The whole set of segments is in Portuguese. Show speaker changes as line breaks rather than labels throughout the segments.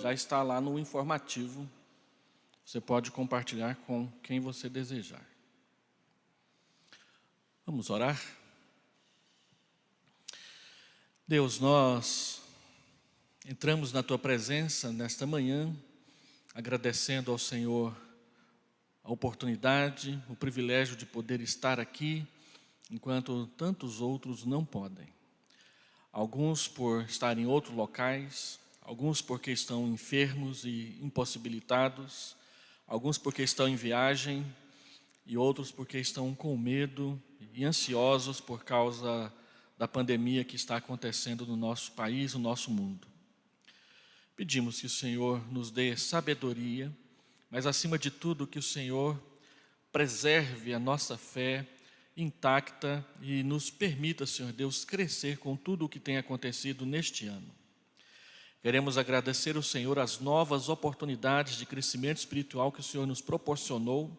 Já está lá no informativo Você pode compartilhar com quem você desejar. Vamos orar? Deus, nós entramos na Tua presença nesta manhã, agradecendo ao Senhor a oportunidade, o privilégio de poder estar aqui, enquanto tantos outros não podem. Alguns por estar em outros locais, alguns porque estão enfermos e impossibilitados, alguns porque estão em viagem e outros porque estão com medo e ansiosos por causa da pandemia que está acontecendo no nosso país, no nosso mundo. Pedimos que o Senhor nos dê sabedoria, mas acima de tudo que o Senhor preserve a nossa fé intacta e nos permita, Senhor Deus, crescer com tudo o que tem acontecido neste ano. Queremos agradecer ao Senhor as novas oportunidades de crescimento espiritual que o Senhor nos proporcionou,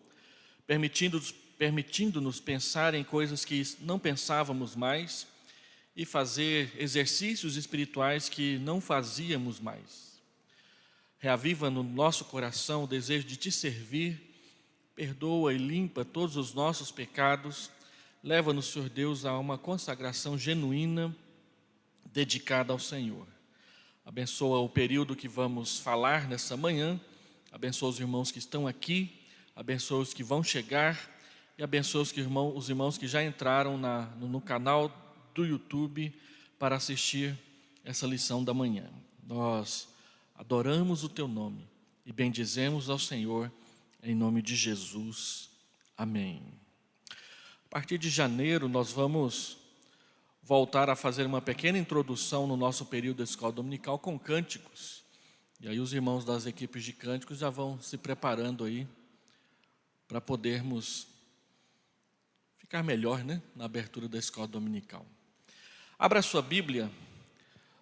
permitindo-nos pensar em coisas que não pensávamos mais e fazer exercícios espirituais que não fazíamos mais. Reaviva no nosso coração o desejo de Te servir, perdoa e limpa todos os nossos pecados, leva-nos, Senhor Deus, a uma consagração genuína, dedicada ao Senhor. Abençoa o período que vamos falar nessa manhã, abençoa os irmãos que estão aqui, abençoa os que vão chegar e abençoa os irmãos que já entraram no canal do YouTube para assistir essa lição da manhã. Nós adoramos o Teu nome e bendizemos ao Senhor em nome de Jesus. Amém. A partir de janeiro nós vamos voltar a fazer uma pequena introdução no nosso período da escola dominical com cânticos. E aí os irmãos das equipes de cânticos já vão se preparando aí para podermos ficar melhor, na abertura da escola dominical. Abra a sua Bíblia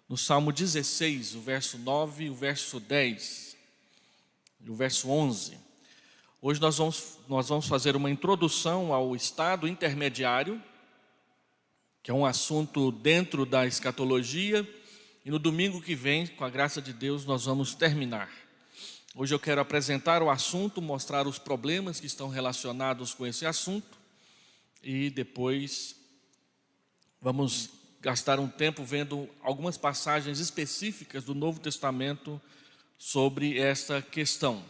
no Salmo 16, o verso 9, o verso 10 e o verso 11. Hoje nós vamos fazer uma introdução ao estado intermediário, que é um assunto dentro da escatologia, e no domingo que vem, com a graça de Deus, nós vamos terminar. Hoje eu quero apresentar o assunto, mostrar os problemas que estão relacionados com esse assunto, e depois vamos gastar um tempo vendo algumas passagens específicas do Novo Testamento sobre esta questão.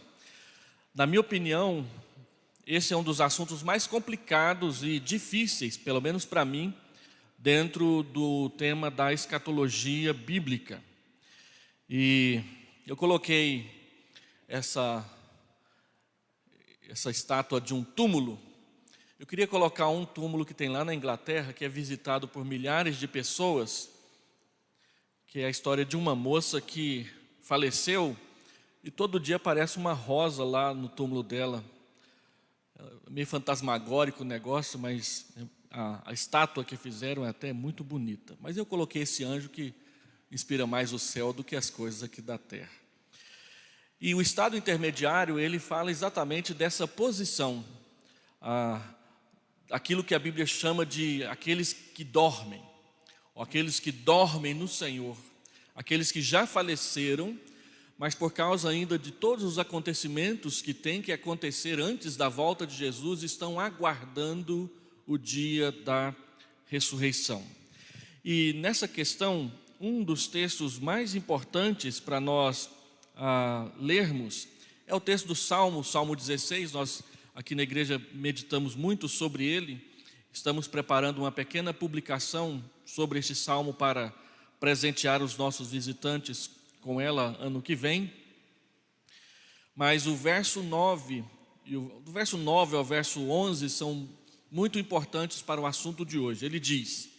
Na minha opinião, esse é um dos assuntos mais complicados e difíceis, pelo menos para mim, dentro do tema da escatologia bíblica. E eu coloquei essa estátua de um túmulo. Eu queria colocar um túmulo que tem lá na Inglaterra, que é visitado por milhares de pessoas, que é a história de uma moça que faleceu e todo dia aparece uma rosa lá no túmulo dela. É meio fantasmagórico o negócio, mas a estátua que fizeram é até muito bonita. Mas eu coloquei esse anjo que inspira mais o céu do que as coisas aqui da terra. E o estado intermediário, ele fala exatamente dessa posição, aquilo que a Bíblia chama de aqueles que dormem, ou aqueles que dormem no Senhor, aqueles que já faleceram, mas por causa ainda de todos os acontecimentos que têm que acontecer antes da volta de Jesus, estão aguardando o dia da ressurreição. E nessa questão, um dos textos mais importantes para nós lermos é o texto do Salmo 16. Nós aqui na igreja meditamos muito sobre ele, estamos preparando uma pequena publicação sobre este salmo para presentear os nossos visitantes com ela ano que vem. Mas o verso 9, do verso 9 ao verso 11 são muito importantes para o assunto de hoje. Ele diz: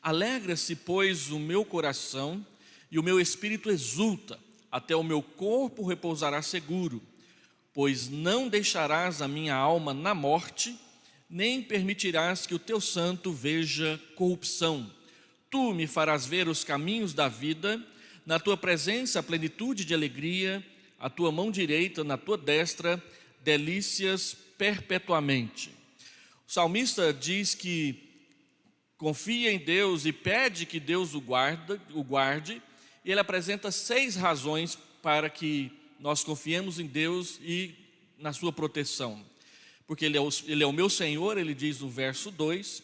alegra-se, pois, o meu coração e o meu espírito exulta, até o meu corpo repousará seguro, pois não deixarás a minha alma na morte, nem permitirás que o teu santo veja corrupção. Tu me farás ver os caminhos da vida, na tua presença a plenitude de alegria, a tua mão direita na tua destra, delícias perpetuamente. O salmista diz que confia em Deus e pede que Deus o guarde, e ele apresenta 6 razões para que nós confiemos em Deus e na sua proteção? Porque ele é o meu Senhor, ele diz no verso 2,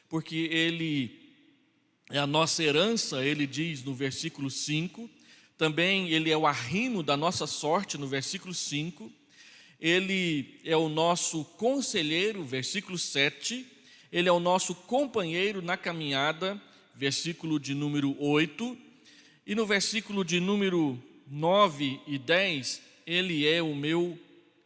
porque Ele é a nossa herança, ele diz no versículo 5, também Ele é o arrimo da nossa sorte, no versículo 5, Ele é o nosso conselheiro, versículo 7, Ele é o nosso companheiro na caminhada, versículo de número 8, e no versículo de número 9 e 10, Ele é o meu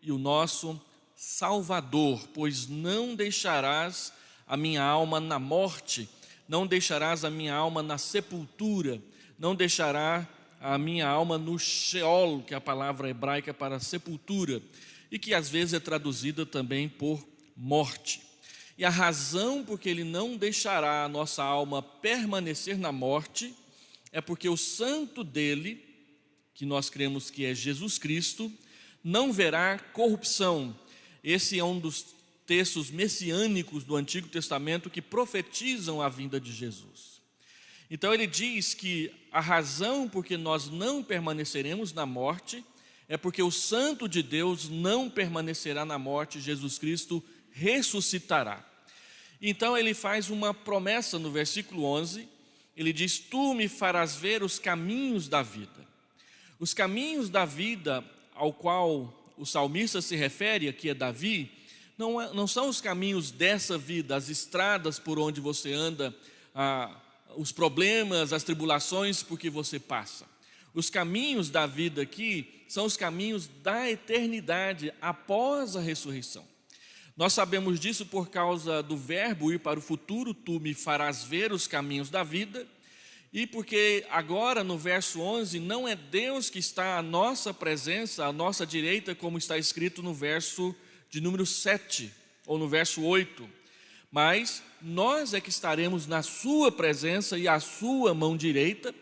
e o nosso Salvador, pois não deixarás a minha alma na morte, não deixarás a minha alma na sepultura, não deixará a minha alma no Sheol, que é a palavra hebraica para sepultura, e que às vezes é traduzida também por morte. E a razão por que Ele não deixará a nossa alma permanecer na morte é porque o santo dele, que nós cremos que é Jesus Cristo, não verá corrupção. Esse é um dos textos messiânicos do Antigo Testamento que profetizam a vinda de Jesus. Então ele diz que a razão por que nós não permaneceremos na morte é porque o Santo de Deus não permanecerá na morte, Jesus Cristo ressuscitará. Então ele faz uma promessa no versículo 11, ele diz: tu me farás ver os caminhos da vida. Os caminhos da vida ao qual o salmista se refere, aqui é Davi, não são os caminhos dessa vida, as estradas por onde você anda, os problemas, as tribulações por que você passa. Os caminhos da vida aqui são os caminhos da eternidade após a ressurreição. Nós sabemos disso por causa do verbo ir para o futuro, tu me farás ver os caminhos da vida, e porque agora no verso 11 não é Deus que está à nossa presença, à nossa direita, como está escrito no verso de número 7, ou no verso 8, mas nós é que estaremos na sua presença e à sua mão direita,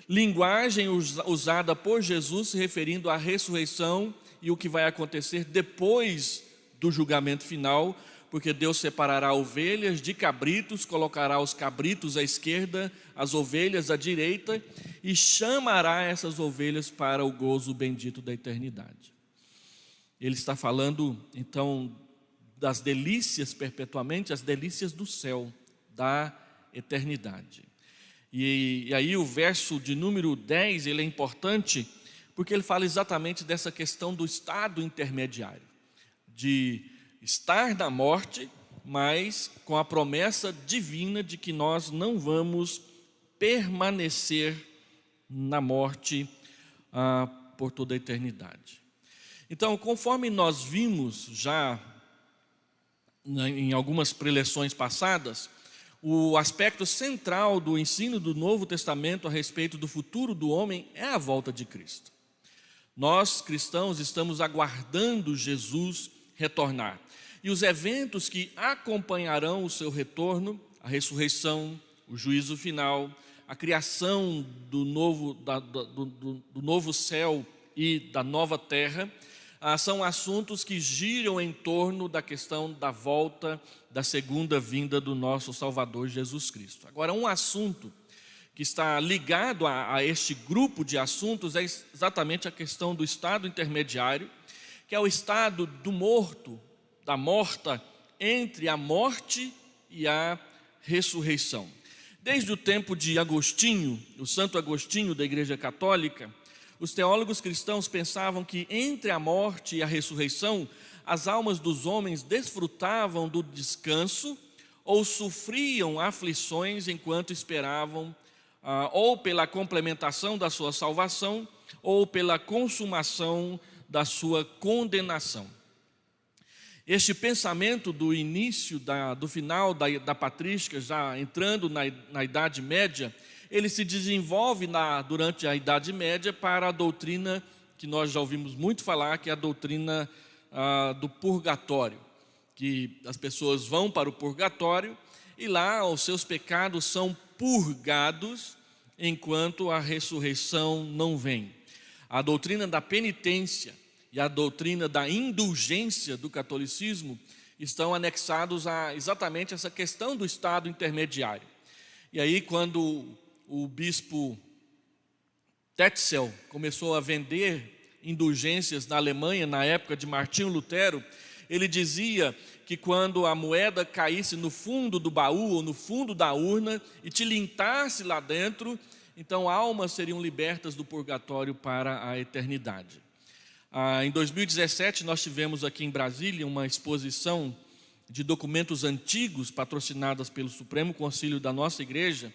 linguagem usada por Jesus se referindo à ressurreição e o que vai acontecer depois do julgamento final, porque Deus separará ovelhas de cabritos, colocará os cabritos à esquerda, as ovelhas à direita, e chamará essas ovelhas para o gozo bendito da eternidade. Ele está falando, então, das delícias perpetuamente, as delícias do céu, da eternidade. E aí o verso de número 10, ele é importante, porque ele fala exatamente dessa questão do estado intermediário, de estar na morte, mas com a promessa divina de que nós não vamos permanecer na morte por toda a eternidade. Então, conforme nós vimos já em algumas preleções passadas, o aspecto central do ensino do Novo Testamento a respeito do futuro do homem é a volta de Cristo. Nós, cristãos, estamos aguardando Jesus retornar. E os eventos que acompanharão o seu retorno, a ressurreição, o juízo final, a criação do novo céu e da nova terra, são assuntos que giram em torno da questão da volta, da segunda vinda do nosso Salvador Jesus Cristo. Agora, um assunto que está ligado a este grupo de assuntos é exatamente a questão do estado intermediário, que é o estado do morto, da morta, entre a morte e a ressurreição. Desde o tempo de Agostinho, o Santo Agostinho da Igreja Católica, os teólogos cristãos pensavam que entre a morte e a ressurreição, as almas dos homens desfrutavam do descanso ou sofriam aflições enquanto esperavam ou pela complementação da sua salvação ou pela consumação da sua condenação. Este pensamento do início, do final da patrística, já entrando na Idade Média, ele se desenvolve durante a Idade Média para a doutrina que nós já ouvimos muito falar, que é a doutrina do purgatório, que as pessoas vão para o purgatório e lá os seus pecados são purgados enquanto a ressurreição não vem. A doutrina da penitência e a doutrina da indulgência do catolicismo estão anexados a exatamente essa questão do estado intermediário. E aí, quando o bispo Tetzel começou a vender indulgências na Alemanha, na época de Martinho Lutero, ele dizia que quando a moeda caísse no fundo do baú ou no fundo da urna e tilintasse lá dentro, então almas seriam libertas do purgatório para a eternidade. Em 2017, nós tivemos aqui em Brasília uma exposição de documentos antigos patrocinadas pelo Supremo Concílio da nossa igreja,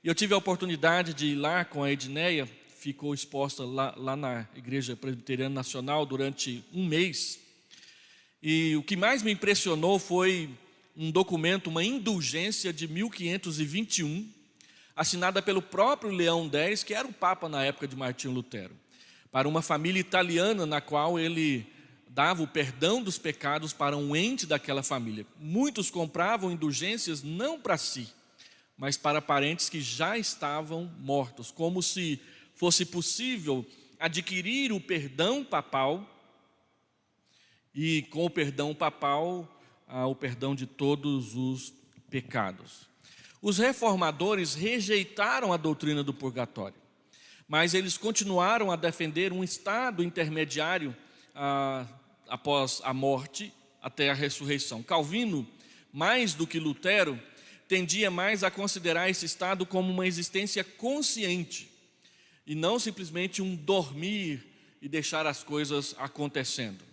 e eu tive a oportunidade de ir lá com a Edneia, ficou exposta lá na Igreja Presbiteriana Nacional durante um mês, e o que mais me impressionou foi um documento, uma indulgência de 1521, assinada pelo próprio Leão X, que era o Papa na época de Martinho Lutero, para uma família italiana na qual ele dava o perdão dos pecados para um ente daquela família. Muitos compravam indulgências não para si, mas para parentes que já estavam mortos, como se fosse possível adquirir o perdão papal e com o perdão papal, o perdão de todos os pecados. Os reformadores rejeitaram a doutrina do purgatório, mas eles continuaram a defender um estado intermediário após a morte até a ressurreição. Calvino, mais do que Lutero, tendia mais a considerar esse estado como uma existência consciente e não simplesmente um dormir e deixar as coisas acontecendo.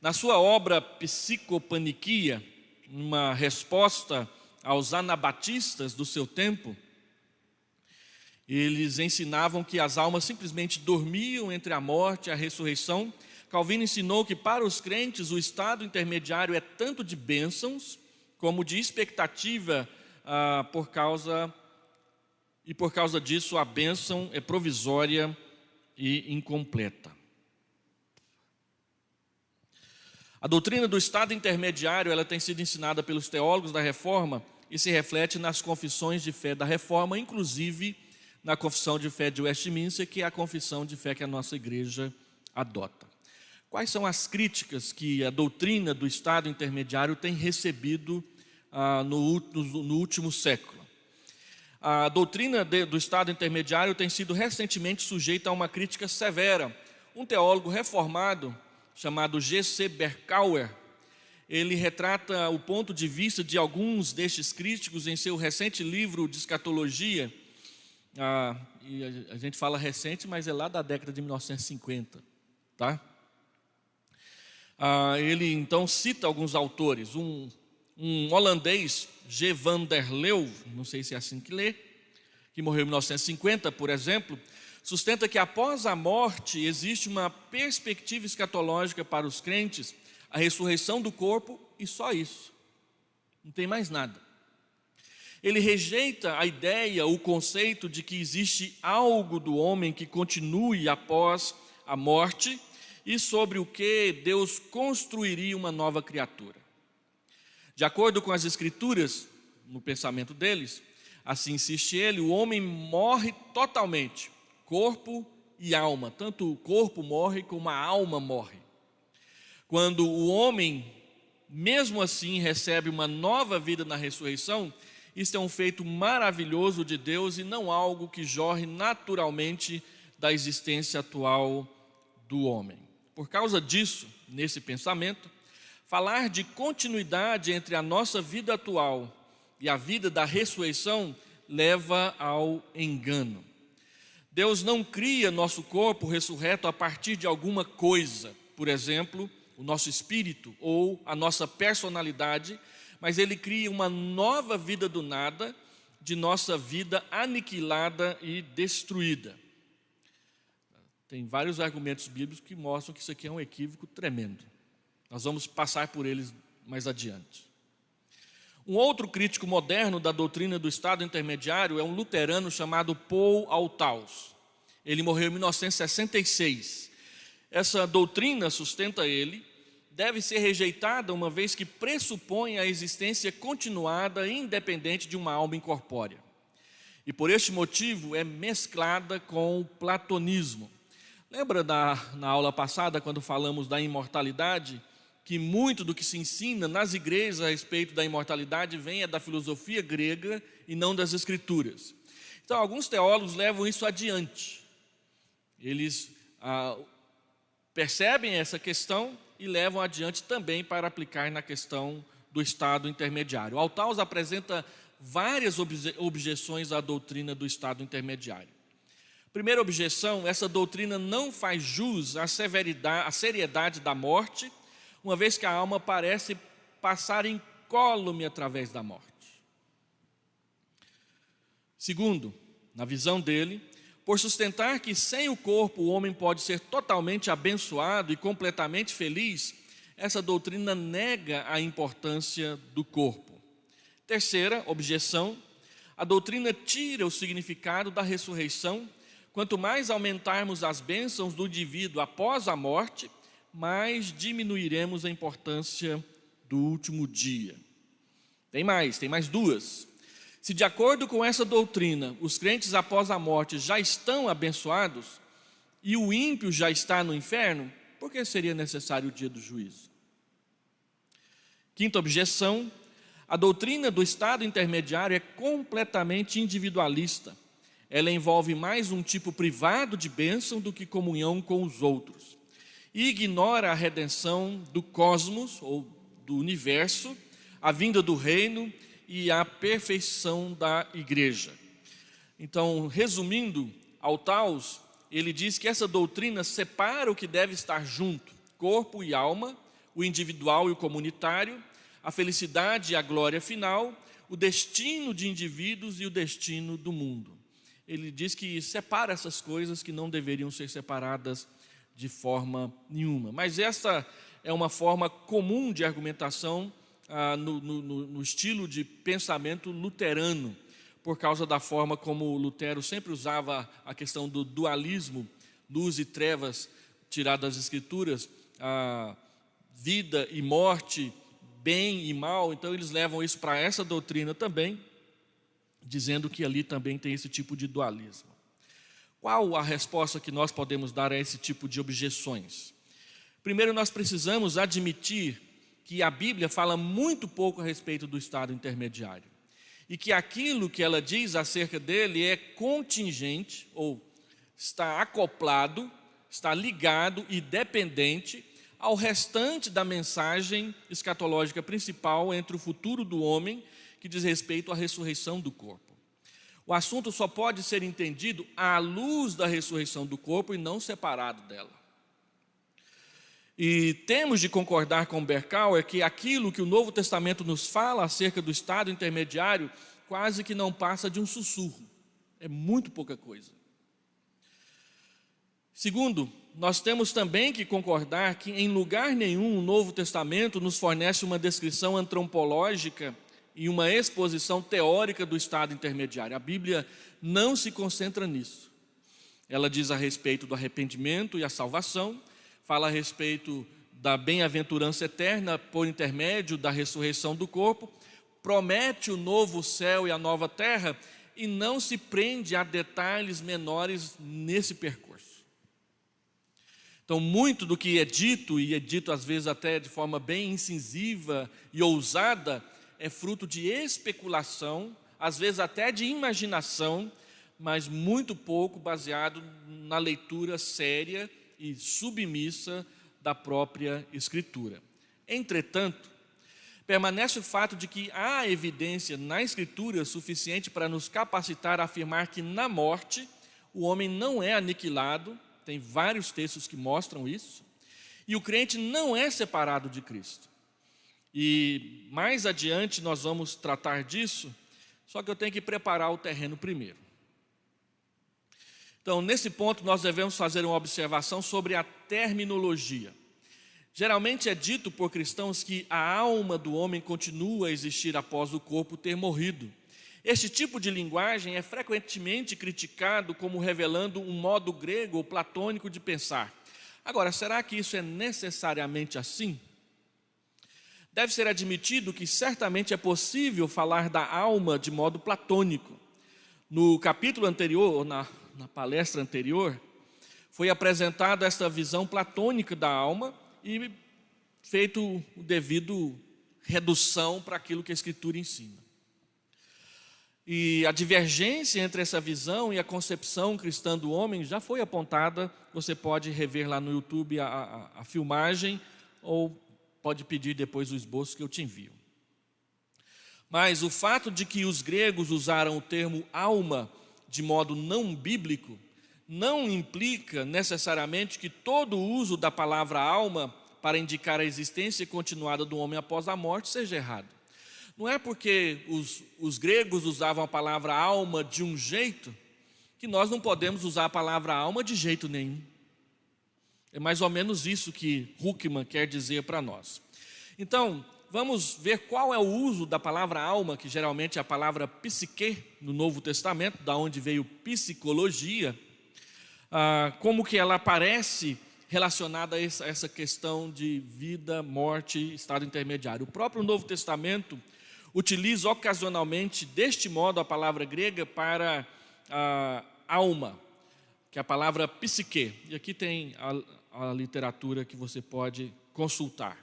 Na sua obra Psicopaniquia, uma resposta aos anabatistas do seu tempo, eles ensinavam que as almas simplesmente dormiam entre a morte e a ressurreição. Calvino ensinou que para os crentes o estado intermediário é tanto de bênçãos como de expectativa, por causa disso a bênção é provisória e incompleta. A doutrina do estado intermediário ela tem sido ensinada pelos teólogos da Reforma e se reflete nas confissões de fé da Reforma, inclusive na confissão de fé de Westminster, que é a confissão de fé que a nossa igreja adota. Quais são as críticas que a doutrina do estado intermediário tem recebido no último século? A doutrina do estado intermediário tem sido recentemente sujeita a uma crítica severa. Um teólogo reformado chamado G.C. Berkauer, ele retrata o ponto de vista de alguns destes críticos em seu recente livro de escatologia. E a gente fala recente, mas é lá da década de 1950, tá? Ele então cita alguns autores, um holandês, G. van der Leeuw, não sei se é assim que lê, que morreu em 1950, por exemplo, sustenta que após a morte existe uma perspectiva escatológica para os crentes, a ressurreição do corpo e só isso, não tem mais nada. Ele rejeita a ideia, o conceito de que existe algo do homem que continue após a morte e sobre o que Deus construiria uma nova criatura. De acordo com as Escrituras, no pensamento deles, assim insiste ele, o homem morre totalmente, corpo e alma. Tanto o corpo morre como a alma morre. Quando o homem, mesmo assim, recebe uma nova vida na ressurreição, isso é um feito maravilhoso de Deus e não algo que jorre naturalmente da existência atual do homem. Por causa disso, nesse pensamento, falar de continuidade entre a nossa vida atual e a vida da ressurreição leva ao engano. Deus não cria nosso corpo ressurreto a partir de alguma coisa, por exemplo, o nosso espírito ou a nossa personalidade, mas Ele cria uma nova vida do nada, de nossa vida aniquilada e destruída. Tem vários argumentos bíblicos que mostram que isso aqui é um equívoco tremendo. Nós vamos passar por eles mais adiante. Um outro crítico moderno da doutrina do estado intermediário é um luterano chamado Paul Althaus. Ele morreu em 1966. Essa doutrina, sustenta ele, deve ser rejeitada uma vez que pressupõe a existência continuada e independente de uma alma incorpórea. E por este motivo é mesclada com o platonismo. Lembra na aula passada, quando falamos da imortalidade, que muito do que se ensina nas igrejas a respeito da imortalidade vem da filosofia grega e não das escrituras. Então, alguns teólogos levam isso adiante. Eles percebem essa questão e levam adiante também para aplicar na questão do estado intermediário. Althaus apresenta várias objeções à doutrina do estado intermediário. Primeira objeção: essa doutrina não faz jus à seriedade da morte, uma vez que a alma parece passar incólume através da morte. Segundo, na visão dele, por sustentar que sem o corpo o homem pode ser totalmente abençoado e completamente feliz, essa doutrina nega a importância do corpo. Terceira objeção: a doutrina tira o significado da ressurreição. Quanto mais aumentarmos as bênçãos do indivíduo após a morte, mais diminuiremos a importância do último dia. Tem mais duas. Se de acordo com essa doutrina, os crentes após a morte já estão abençoados e o ímpio já está no inferno, por que seria necessário o dia do juízo? Quinta objeção: a doutrina do estado intermediário é completamente individualista. Ela envolve mais um tipo privado de bênção do que comunhão com os outros. E ignora a redenção do cosmos, ou do universo, a vinda do reino e a perfeição da igreja. Então, resumindo, Althaus, ele diz que essa doutrina separa o que deve estar junto, corpo e alma, o individual e o comunitário, a felicidade e a glória final, o destino de indivíduos e o destino do mundo. Ele diz que separa essas coisas que não deveriam ser separadas de forma nenhuma. Mas essa é uma forma comum de argumentação no estilo de pensamento luterano, por causa da forma como Lutero sempre usava a questão do dualismo, luz e trevas, tirado das Escrituras, vida e morte, bem e mal. Então eles levam isso para essa doutrina também, dizendo que ali também tem esse tipo de dualismo. Qual a resposta que nós podemos dar a esse tipo de objeções? Primeiro, nós precisamos admitir que a Bíblia fala muito pouco a respeito do estado intermediário e que aquilo que ela diz acerca dele é contingente, ou está acoplado, está ligado e dependente ao restante da mensagem escatológica principal entre o futuro do homem, que diz respeito à ressurreição do corpo. O assunto só pode ser entendido à luz da ressurreição do corpo e não separado dela. E temos de concordar com Berkauer que aquilo que o Novo Testamento nos fala acerca do estado intermediário quase que não passa de um sussurro. É muito pouca coisa. Segundo, nós temos também que concordar que em lugar nenhum o Novo Testamento nos fornece uma descrição antropológica e uma exposição teórica do estado intermediário. A Bíblia não se concentra nisso. Ela diz a respeito do arrependimento e a salvação, fala a respeito da bem-aventurança eterna por intermédio da ressurreição do corpo, promete o novo céu e a nova terra e não se prende a detalhes menores nesse percurso. Então, muito do que é dito, e é dito às vezes até de forma bem incisiva e ousada, é fruto de especulação, às vezes até de imaginação, mas muito pouco baseado na leitura séria e submissa da própria Escritura. Entretanto, permanece o fato de que há evidência na Escritura suficiente para nos capacitar a afirmar que na morte o homem não é aniquilado, tem vários textos que mostram isso, e o crente não é separado de Cristo. E mais adiante nós vamos tratar disso, só que eu tenho que preparar o terreno primeiro. Então, nesse ponto, nós devemos fazer uma observação sobre a terminologia. Geralmente é dito por cristãos que a alma do homem continua a existir após o corpo ter morrido. Este tipo de linguagem é frequentemente criticado como revelando um modo grego ou platônico de pensar. Agora, será que isso é necessariamente assim? Deve ser admitido que certamente é possível falar da alma de modo platônico. No capítulo anterior, na palestra anterior, foi apresentada esta visão platônica da alma e feito o devido redução para aquilo que a Escritura ensina. E a divergência entre essa visão e a concepção cristã do homem já foi apontada. Você pode rever lá no YouTube a filmagem, ou pode pedir depois o esboço que eu te envio. Mas o fato de que os gregos usaram o termo alma de modo não bíblico não implica necessariamente que todo o uso da palavra alma para indicar a existência continuada do homem após a morte seja errado. Não é porque os gregos usavam a palavra alma de um jeito que nós não podemos usar a palavra alma de jeito nenhum. É mais ou menos isso que Huckman quer dizer para nós. Então, vamos ver qual é o uso da palavra alma, que geralmente é a palavra psique no Novo Testamento, da onde veio psicologia, como que ela aparece relacionada a essa questão de vida, morte, estado intermediário. O próprio Novo Testamento utiliza ocasionalmente deste modo a palavra grega para alma, que é a palavra psique. E aqui tem a literatura que você pode consultar.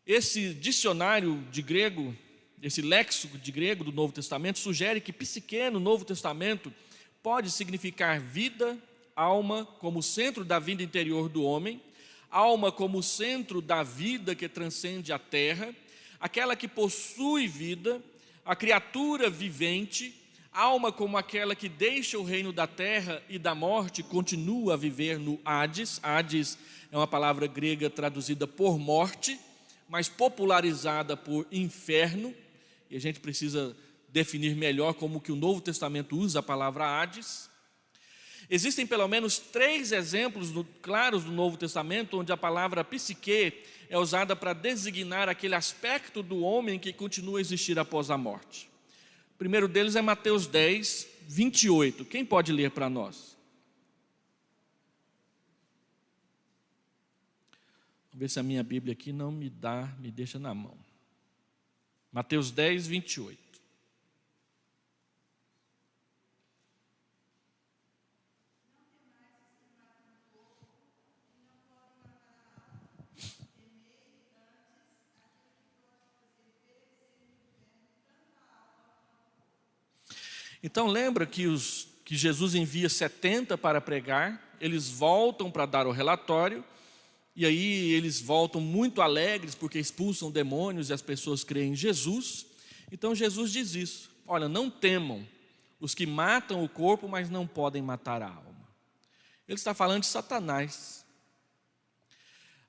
Esse dicionário de grego, esse léxico de grego do Novo Testamento sugere que psique no Novo Testamento pode significar vida, alma como centro da vida interior do homem, alma como centro da vida que transcende a terra, aquela que possui vida, a criatura vivente, alma como aquela que deixa o reino da terra e da morte e continua a viver no Hades. Hades é uma palavra grega traduzida por morte, mas popularizada por inferno, e a gente precisa definir melhor como que o Novo Testamento usa a palavra Hades. Existem pelo menos 3 exemplos claros do Novo Testamento onde a palavra psique é usada para designar aquele aspecto do homem que continua a existir após a morte. O primeiro deles é Mateus 10, 28. Quem pode ler para nós? Vamos ver se a minha Bíblia aqui não me deixa na mão. Mateus 10, 28. Então lembra que Jesus envia 70 para pregar, eles voltam para dar o relatório, e aí eles voltam muito alegres porque expulsam demônios e as pessoas creem em Jesus. Então Jesus diz isso: olha, não temam os que matam o corpo, mas não podem matar a alma. Ele está falando de Satanás.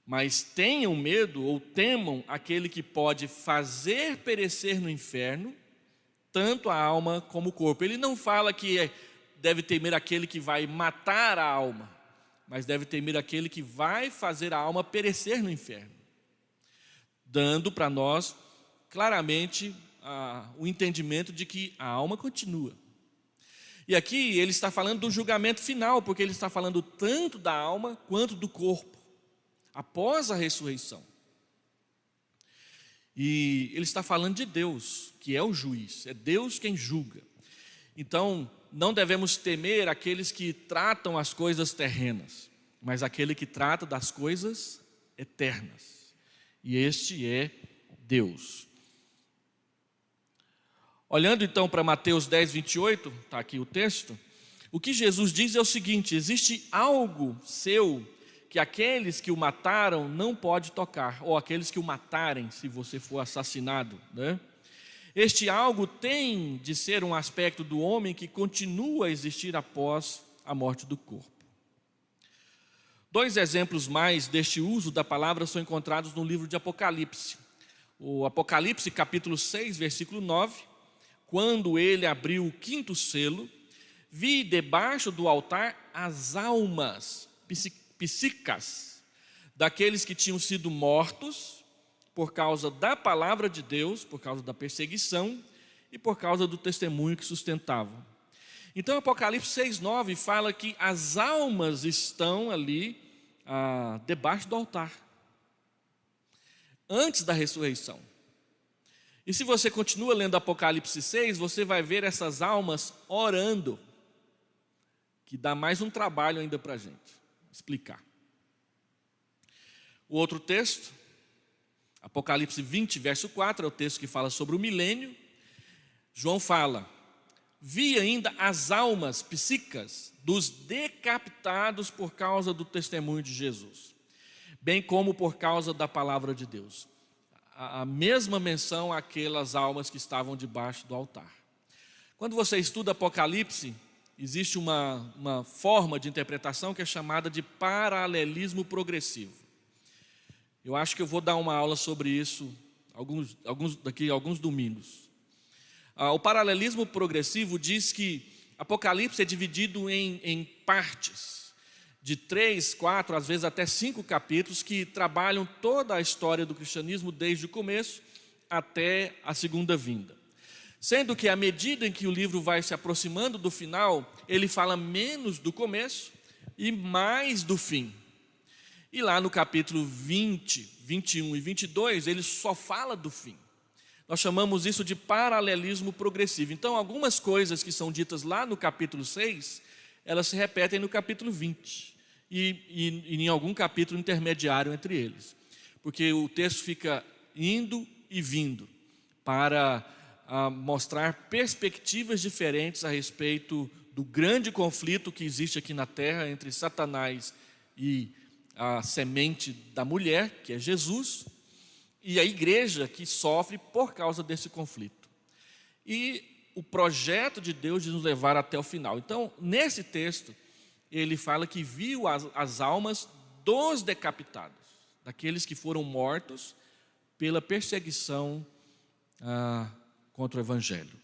Mas tenham medo ou temam aquele que pode fazer perecer no inferno tanto a alma como o corpo. Ele não fala que deve temer aquele que vai matar a alma, mas deve temer aquele que vai fazer a alma perecer no inferno, dando para nós claramente o entendimento de que a alma continua. E aqui ele está falando do julgamento final, porque ele está falando tanto da alma quanto do corpo, após a ressurreição. E ele está falando de Deus, que é o juiz, é Deus quem julga. Então, não devemos temer aqueles que tratam as coisas terrenas, mas aquele que trata das coisas eternas. E este é Deus. Olhando então para Mateus 10, 28, está aqui o texto, o que Jesus diz é o seguinte: existe algo seu que aqueles que o mataram não pode tocar, ou aqueles que o matarem, se você for assassinado, né? Este algo tem de ser um aspecto do homem que continua a existir após a morte do corpo. 2 exemplos mais deste uso da palavra são encontrados no livro de Apocalipse. O Apocalipse capítulo 6, versículo 9, quando ele abriu o 5º selo, vi debaixo do altar as almas psíquicas daqueles que tinham sido mortos por causa da palavra de Deus, por causa da perseguição e por causa do testemunho que sustentavam. Então Apocalipse 6:9 fala que as almas estão ali debaixo do altar, antes da ressurreição. E se você continua lendo Apocalipse 6, você vai ver essas almas orando, que dá mais um trabalho ainda para a gente explicar. O outro texto, Apocalipse 20, verso 4, é o texto que fala sobre o milênio. João fala: vi ainda as almas psíquicas dos decapitados por causa do testemunho de Jesus, bem como por causa da palavra de Deus. A mesma menção àquelas almas que estavam debaixo do altar. Quando você estuda Apocalipse, existe uma forma de interpretação que é chamada de paralelismo progressivo. Eu acho que eu vou dar uma aula sobre isso daqui a alguns domingos. O paralelismo progressivo diz que Apocalipse é dividido em partes, de 3, 4, às vezes até 5 capítulos, que trabalham toda a história do cristianismo desde o começo até a segunda vinda. Sendo que à medida em que o livro vai se aproximando do final, ele fala menos do começo e mais do fim. E lá no capítulo 20, 21 e 22, ele só fala do fim. Nós chamamos isso de paralelismo progressivo. Então, algumas coisas que são ditas lá no capítulo 6, elas se repetem no capítulo 20 e em algum capítulo intermediário entre eles. Porque o texto fica indo e vindo para mostrar perspectivas diferentes a respeito do grande conflito que existe aqui na terra entre Satanás e a semente da mulher, que é Jesus, e a igreja que sofre por causa desse conflito. E o projeto de Deus de nos levar até o final. Então, nesse texto, ele fala que viu as almas dos decapitados, daqueles que foram mortos pela perseguição contra o Evangelho.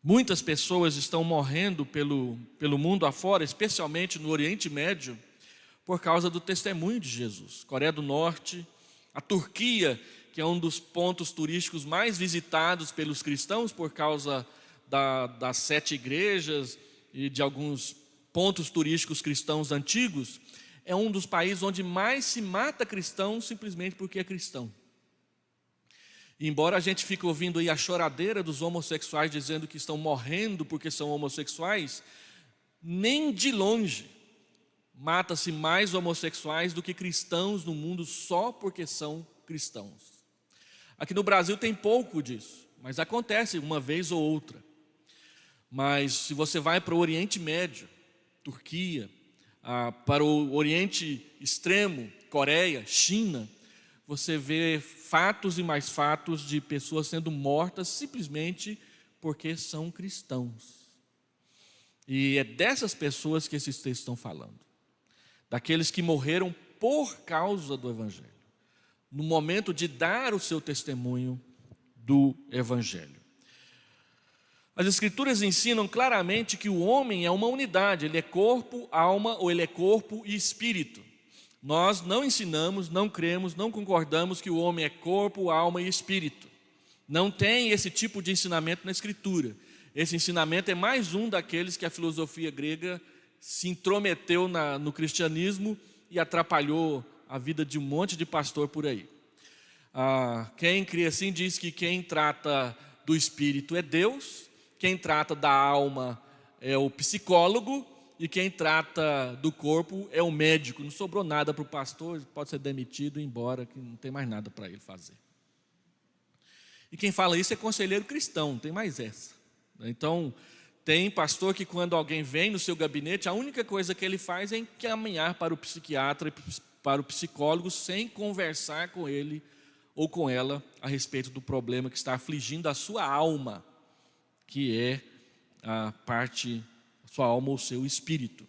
Muitas pessoas estão morrendo pelo mundo afora, especialmente no Oriente Médio, por causa do testemunho de Jesus. Coreia do Norte, a Turquia, que é um dos pontos turísticos mais visitados pelos cristãos por causa das 7 igrejas e de alguns pontos turísticos cristãos antigos, é um dos países onde mais se mata cristão simplesmente porque é cristão. E embora a gente fique ouvindo aí a choradeira dos homossexuais dizendo que estão morrendo porque são homossexuais, nem de longe mata-se mais homossexuais do que cristãos no mundo só porque são cristãos. Aqui no Brasil tem pouco disso, mas acontece uma vez ou outra. Mas se você vai para o Oriente Médio, Turquia, para o Oriente Extremo, Coreia, China, você vê fatos e mais fatos de pessoas sendo mortas simplesmente porque são cristãos. E é dessas pessoas que esses textos estão falando. Daqueles que morreram por causa do Evangelho, no momento de dar o seu testemunho do Evangelho. As Escrituras ensinam claramente que o homem é uma unidade, ele é corpo, alma ou ele é corpo e espírito. Nós não ensinamos, não cremos, não concordamos que o homem é corpo, alma e espírito. Não tem esse tipo de ensinamento na Escritura. Esse ensinamento é mais um daqueles que a filosofia grega se intrometeu no cristianismo e atrapalhou a vida de um monte de pastor por aí. Quem crê assim diz que quem trata do espírito é Deus, quem trata da alma é o psicólogo e quem trata do corpo é o médico. Não sobrou nada para o pastor, pode ser demitido e ir embora, que não tem mais nada para ele fazer. E quem fala isso é conselheiro cristão, não tem mais essa. Então, tem pastor que quando alguém vem no seu gabinete, a única coisa que ele faz é encaminhar para o psiquiatra e para o psicólogo sem conversar com ele ou com ela a respeito do problema que está afligindo a sua alma, que é a sua alma ou seu espírito.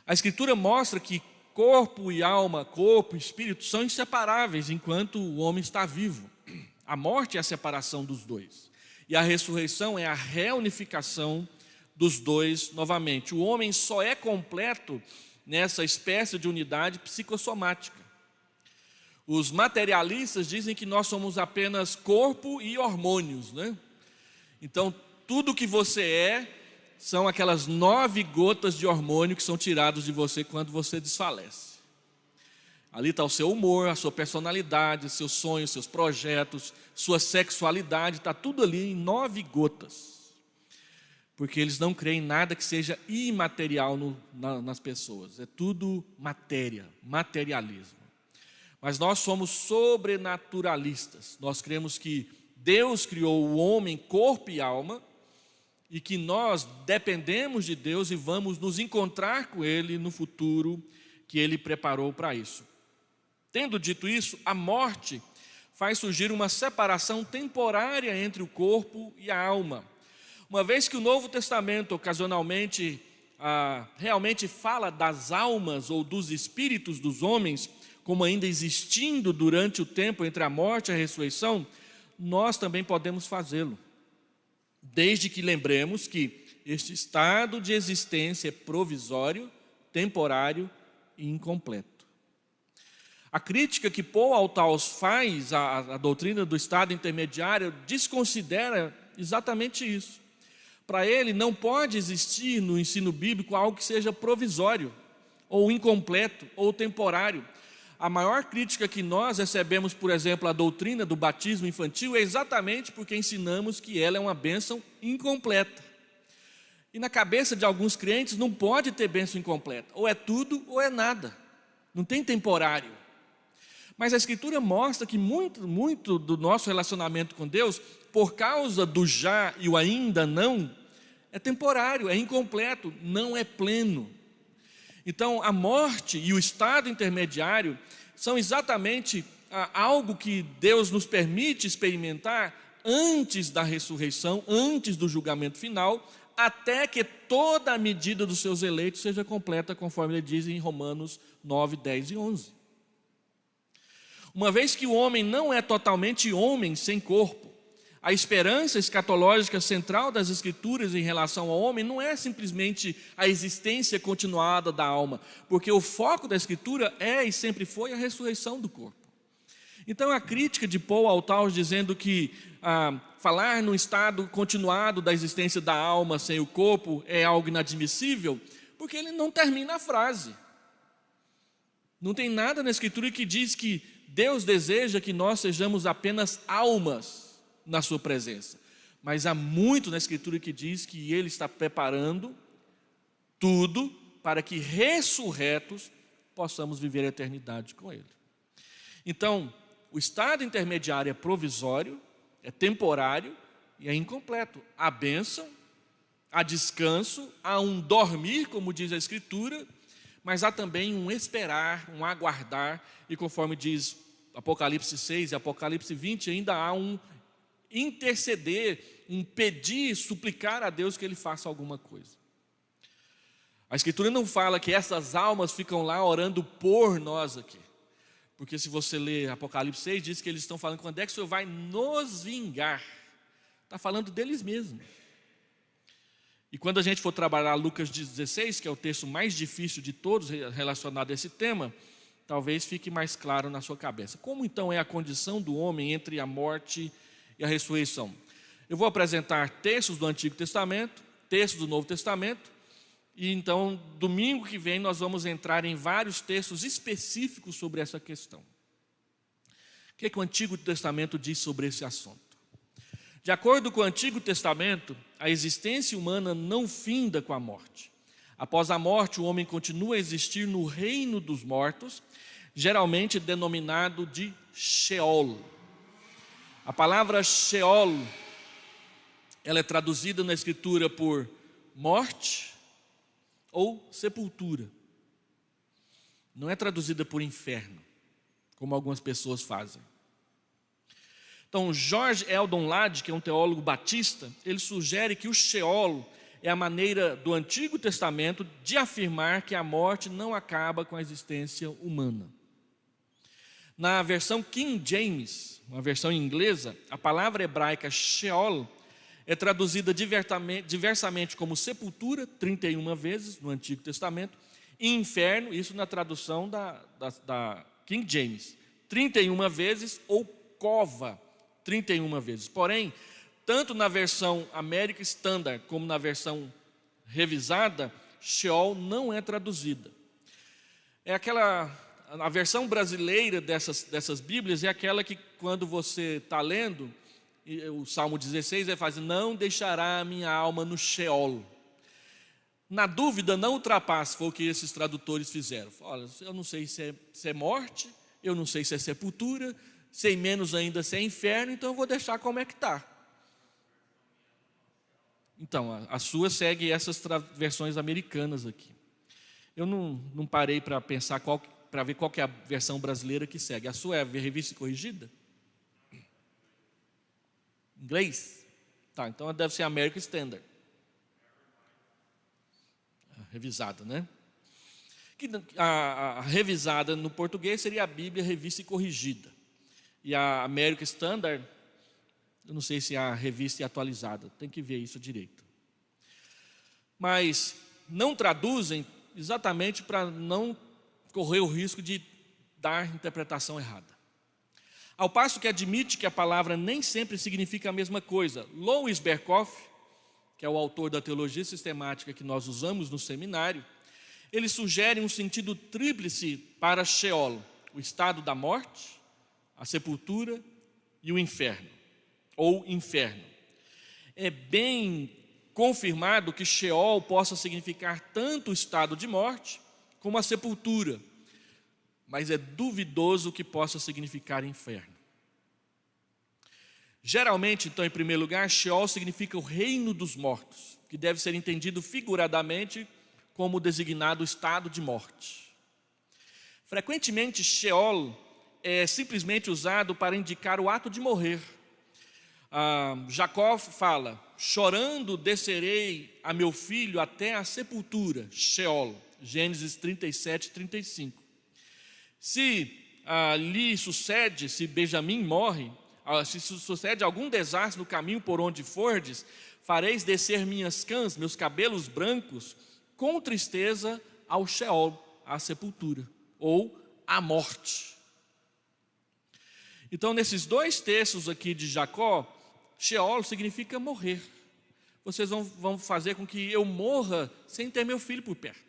A Escritura mostra que corpo e alma, corpo e espírito são inseparáveis enquanto o homem está vivo. A morte é a separação dos dois. E a ressurreição é a reunificação dos dois novamente. O homem só é completo nessa espécie de unidade psicossomática. Os materialistas dizem que nós somos apenas corpo e hormônios, né? Então, tudo que você é são aquelas 9 gotas de hormônio que são tirados de você quando você desfalece. Ali está o seu humor, a sua personalidade, seus sonhos, seus projetos, sua sexualidade, está tudo ali em 9 gotas. Porque eles não creem em nada que seja imaterial nas pessoas. É tudo matéria, materialismo. Mas nós somos sobrenaturalistas. Nós cremos que Deus criou o homem, corpo e alma, e que nós dependemos de Deus e vamos nos encontrar com Ele no futuro que Ele preparou para isso. Tendo dito isso, a morte faz surgir uma separação temporária entre o corpo e a alma. Uma vez que o Novo Testamento ocasionalmente realmente fala das almas ou dos espíritos dos homens, como ainda existindo durante o tempo entre a morte e a ressurreição, nós também podemos fazê-lo, desde que lembremos que este estado de existência é provisório, temporário e incompleto. A crítica que Paul Althaus faz à doutrina do estado intermediário desconsidera exatamente isso. Para ele, não pode existir no ensino bíblico algo que seja provisório, ou incompleto, ou temporário. A maior crítica que nós recebemos, por exemplo, à doutrina do batismo infantil é exatamente porque ensinamos que ela é uma bênção incompleta. E na cabeça de alguns crentes não pode ter bênção incompleta. Ou é tudo ou é nada. Não tem temporário. Mas a Escritura mostra que muito do nosso relacionamento com Deus, por causa do já e o ainda não, é temporário, é incompleto, não é pleno. Então, a morte e o estado intermediário são exatamente algo que Deus nos permite experimentar antes da ressurreição, antes do julgamento final, até que toda a medida dos seus eleitos seja completa, conforme ele diz em Romanos 9, 10 e 11. Uma vez que o homem não é totalmente homem sem corpo, a esperança escatológica central das Escrituras em relação ao homem não é simplesmente a existência continuada da alma, porque o foco da Escritura é e sempre foi a ressurreição do corpo. Então a crítica de Paul Althaus dizendo que falar no estado continuado da existência da alma sem o corpo é algo inadmissível, porque ele não termina a frase. Não tem nada na Escritura que diz que Deus deseja que nós sejamos apenas almas na sua presença. Mas há muito na Escritura que diz que Ele está preparando tudo para que ressurretos possamos viver a eternidade com Ele. Então, o estado intermediário é provisório, é temporário e é incompleto. Há bênção, há descanso, há um dormir, como diz a Escritura, mas há também um esperar, um aguardar, e conforme diz Apocalipse 6 e Apocalipse 20, ainda há um interceder, um pedir, suplicar a Deus que Ele faça alguma coisa. A Escritura não fala que essas almas ficam lá orando por nós aqui, porque se você ler Apocalipse 6, diz que eles estão falando, quando é que o Senhor vai nos vingar? Está falando deles mesmos. E quando a gente for trabalhar Lucas 16, que é o texto mais difícil de todos relacionado a esse tema, talvez fique mais claro na sua cabeça. Como então é a condição do homem entre a morte e a ressurreição? Eu vou apresentar textos do Antigo Testamento, textos do Novo Testamento, e então domingo que vem nós vamos entrar em vários textos específicos sobre essa questão. O que é que o Antigo Testamento diz sobre esse assunto? De acordo com o Antigo Testamento, a existência humana não finda com a morte. Após a morte, o homem continua a existir no reino dos mortos, geralmente denominado de Sheol. A palavra Sheol, ela é traduzida na Escritura por morte ou sepultura. Não é traduzida por inferno, como algumas pessoas fazem. Então, George Eldon Ladd, que é um teólogo batista, ele sugere que o Sheol é a maneira do Antigo Testamento de afirmar que a morte não acaba com a existência humana. Na versão King James, uma versão inglesa, a palavra hebraica Sheol é traduzida diversamente como sepultura, 31 vezes no Antigo Testamento, e inferno, isso na tradução da King James, 31 vezes, ou cova, 31 vezes. Porém, tanto na versão American Standard como na versão revisada, Sheol não é traduzida. A versão brasileira dessas Bíblias é aquela que quando você está lendo, o Salmo 16 vai fazer, não deixará a minha alma no Sheol. Na dúvida, não ultrapasse, foi o que esses tradutores fizeram. Olha, eu não sei se é morte, eu não sei se é sepultura, sei menos ainda se é inferno, então eu vou deixar como é que está. Então, a sua segue essas versões americanas aqui. Eu não parei para pensar para ver qual que é a versão brasileira que segue. A sua é a revista corrigida? Inglês? Tá, então deve ser a American Standard. Revisada, né? A revisada no português seria a Bíblia Revista e Corrigida. E a American Standard, eu não sei se é a revista e atualizada, tem que ver isso direito. Mas não traduzem exatamente para não correr o risco de dar interpretação errada. Ao passo que admite que a palavra nem sempre significa a mesma coisa. Louis Berkhoff, que é o autor da teologia sistemática que nós usamos no seminário, ele sugere um sentido tríplice para Sheol: o estado da morte, a sepultura e o inferno, ou inferno. É bem confirmado que Sheol possa significar tanto o estado de morte como a sepultura, mas é duvidoso que possa significar inferno. Geralmente, então, em primeiro lugar, Sheol significa o reino dos mortos, que deve ser entendido figuradamente como designado estado de morte. Frequentemente, Sheol é simplesmente usado para indicar o ato de morrer. Jacó fala: chorando descerei a meu filho até a sepultura, Sheol, Gênesis 37, 35. Se lhe sucede, se Benjamim morre, se sucede algum desastre no caminho por onde fordes, fareis descer minhas cãs, meus cabelos brancos, com tristeza ao Sheol, à sepultura, ou à morte. Então, nesses dois textos aqui de Jacó, Sheol significa morrer. Vocês vão fazer com que eu morra sem ter meu filho por perto.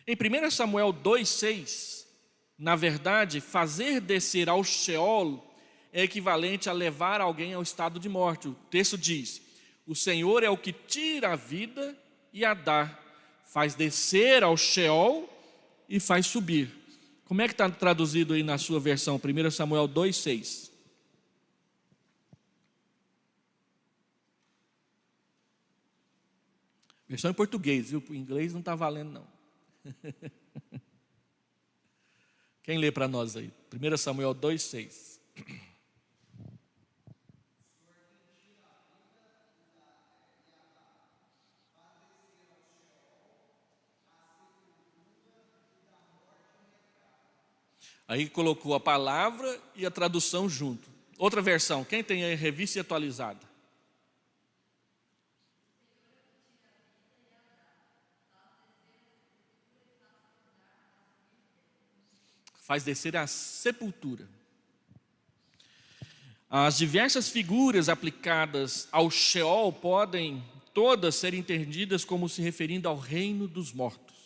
Em 1 Samuel 2,6, na verdade, fazer descer ao Sheol é equivalente a levar alguém ao estado de morte. O texto diz: o Senhor é o que tira a vida e a dá, faz descer ao Sheol e faz subir. Como é que está traduzido aí na sua versão, 1 Samuel 2,6? Versão em português, viu? Em inglês não está valendo, não. Quem lê para nós aí? 1 Samuel 2,6. Aí colocou a palavra e a tradução junto. Outra versão, quem tem aí revista e atualizada? Faz descer a sepultura. As diversas figuras aplicadas ao Sheol podem todas ser entendidas como se referindo ao reino dos mortos.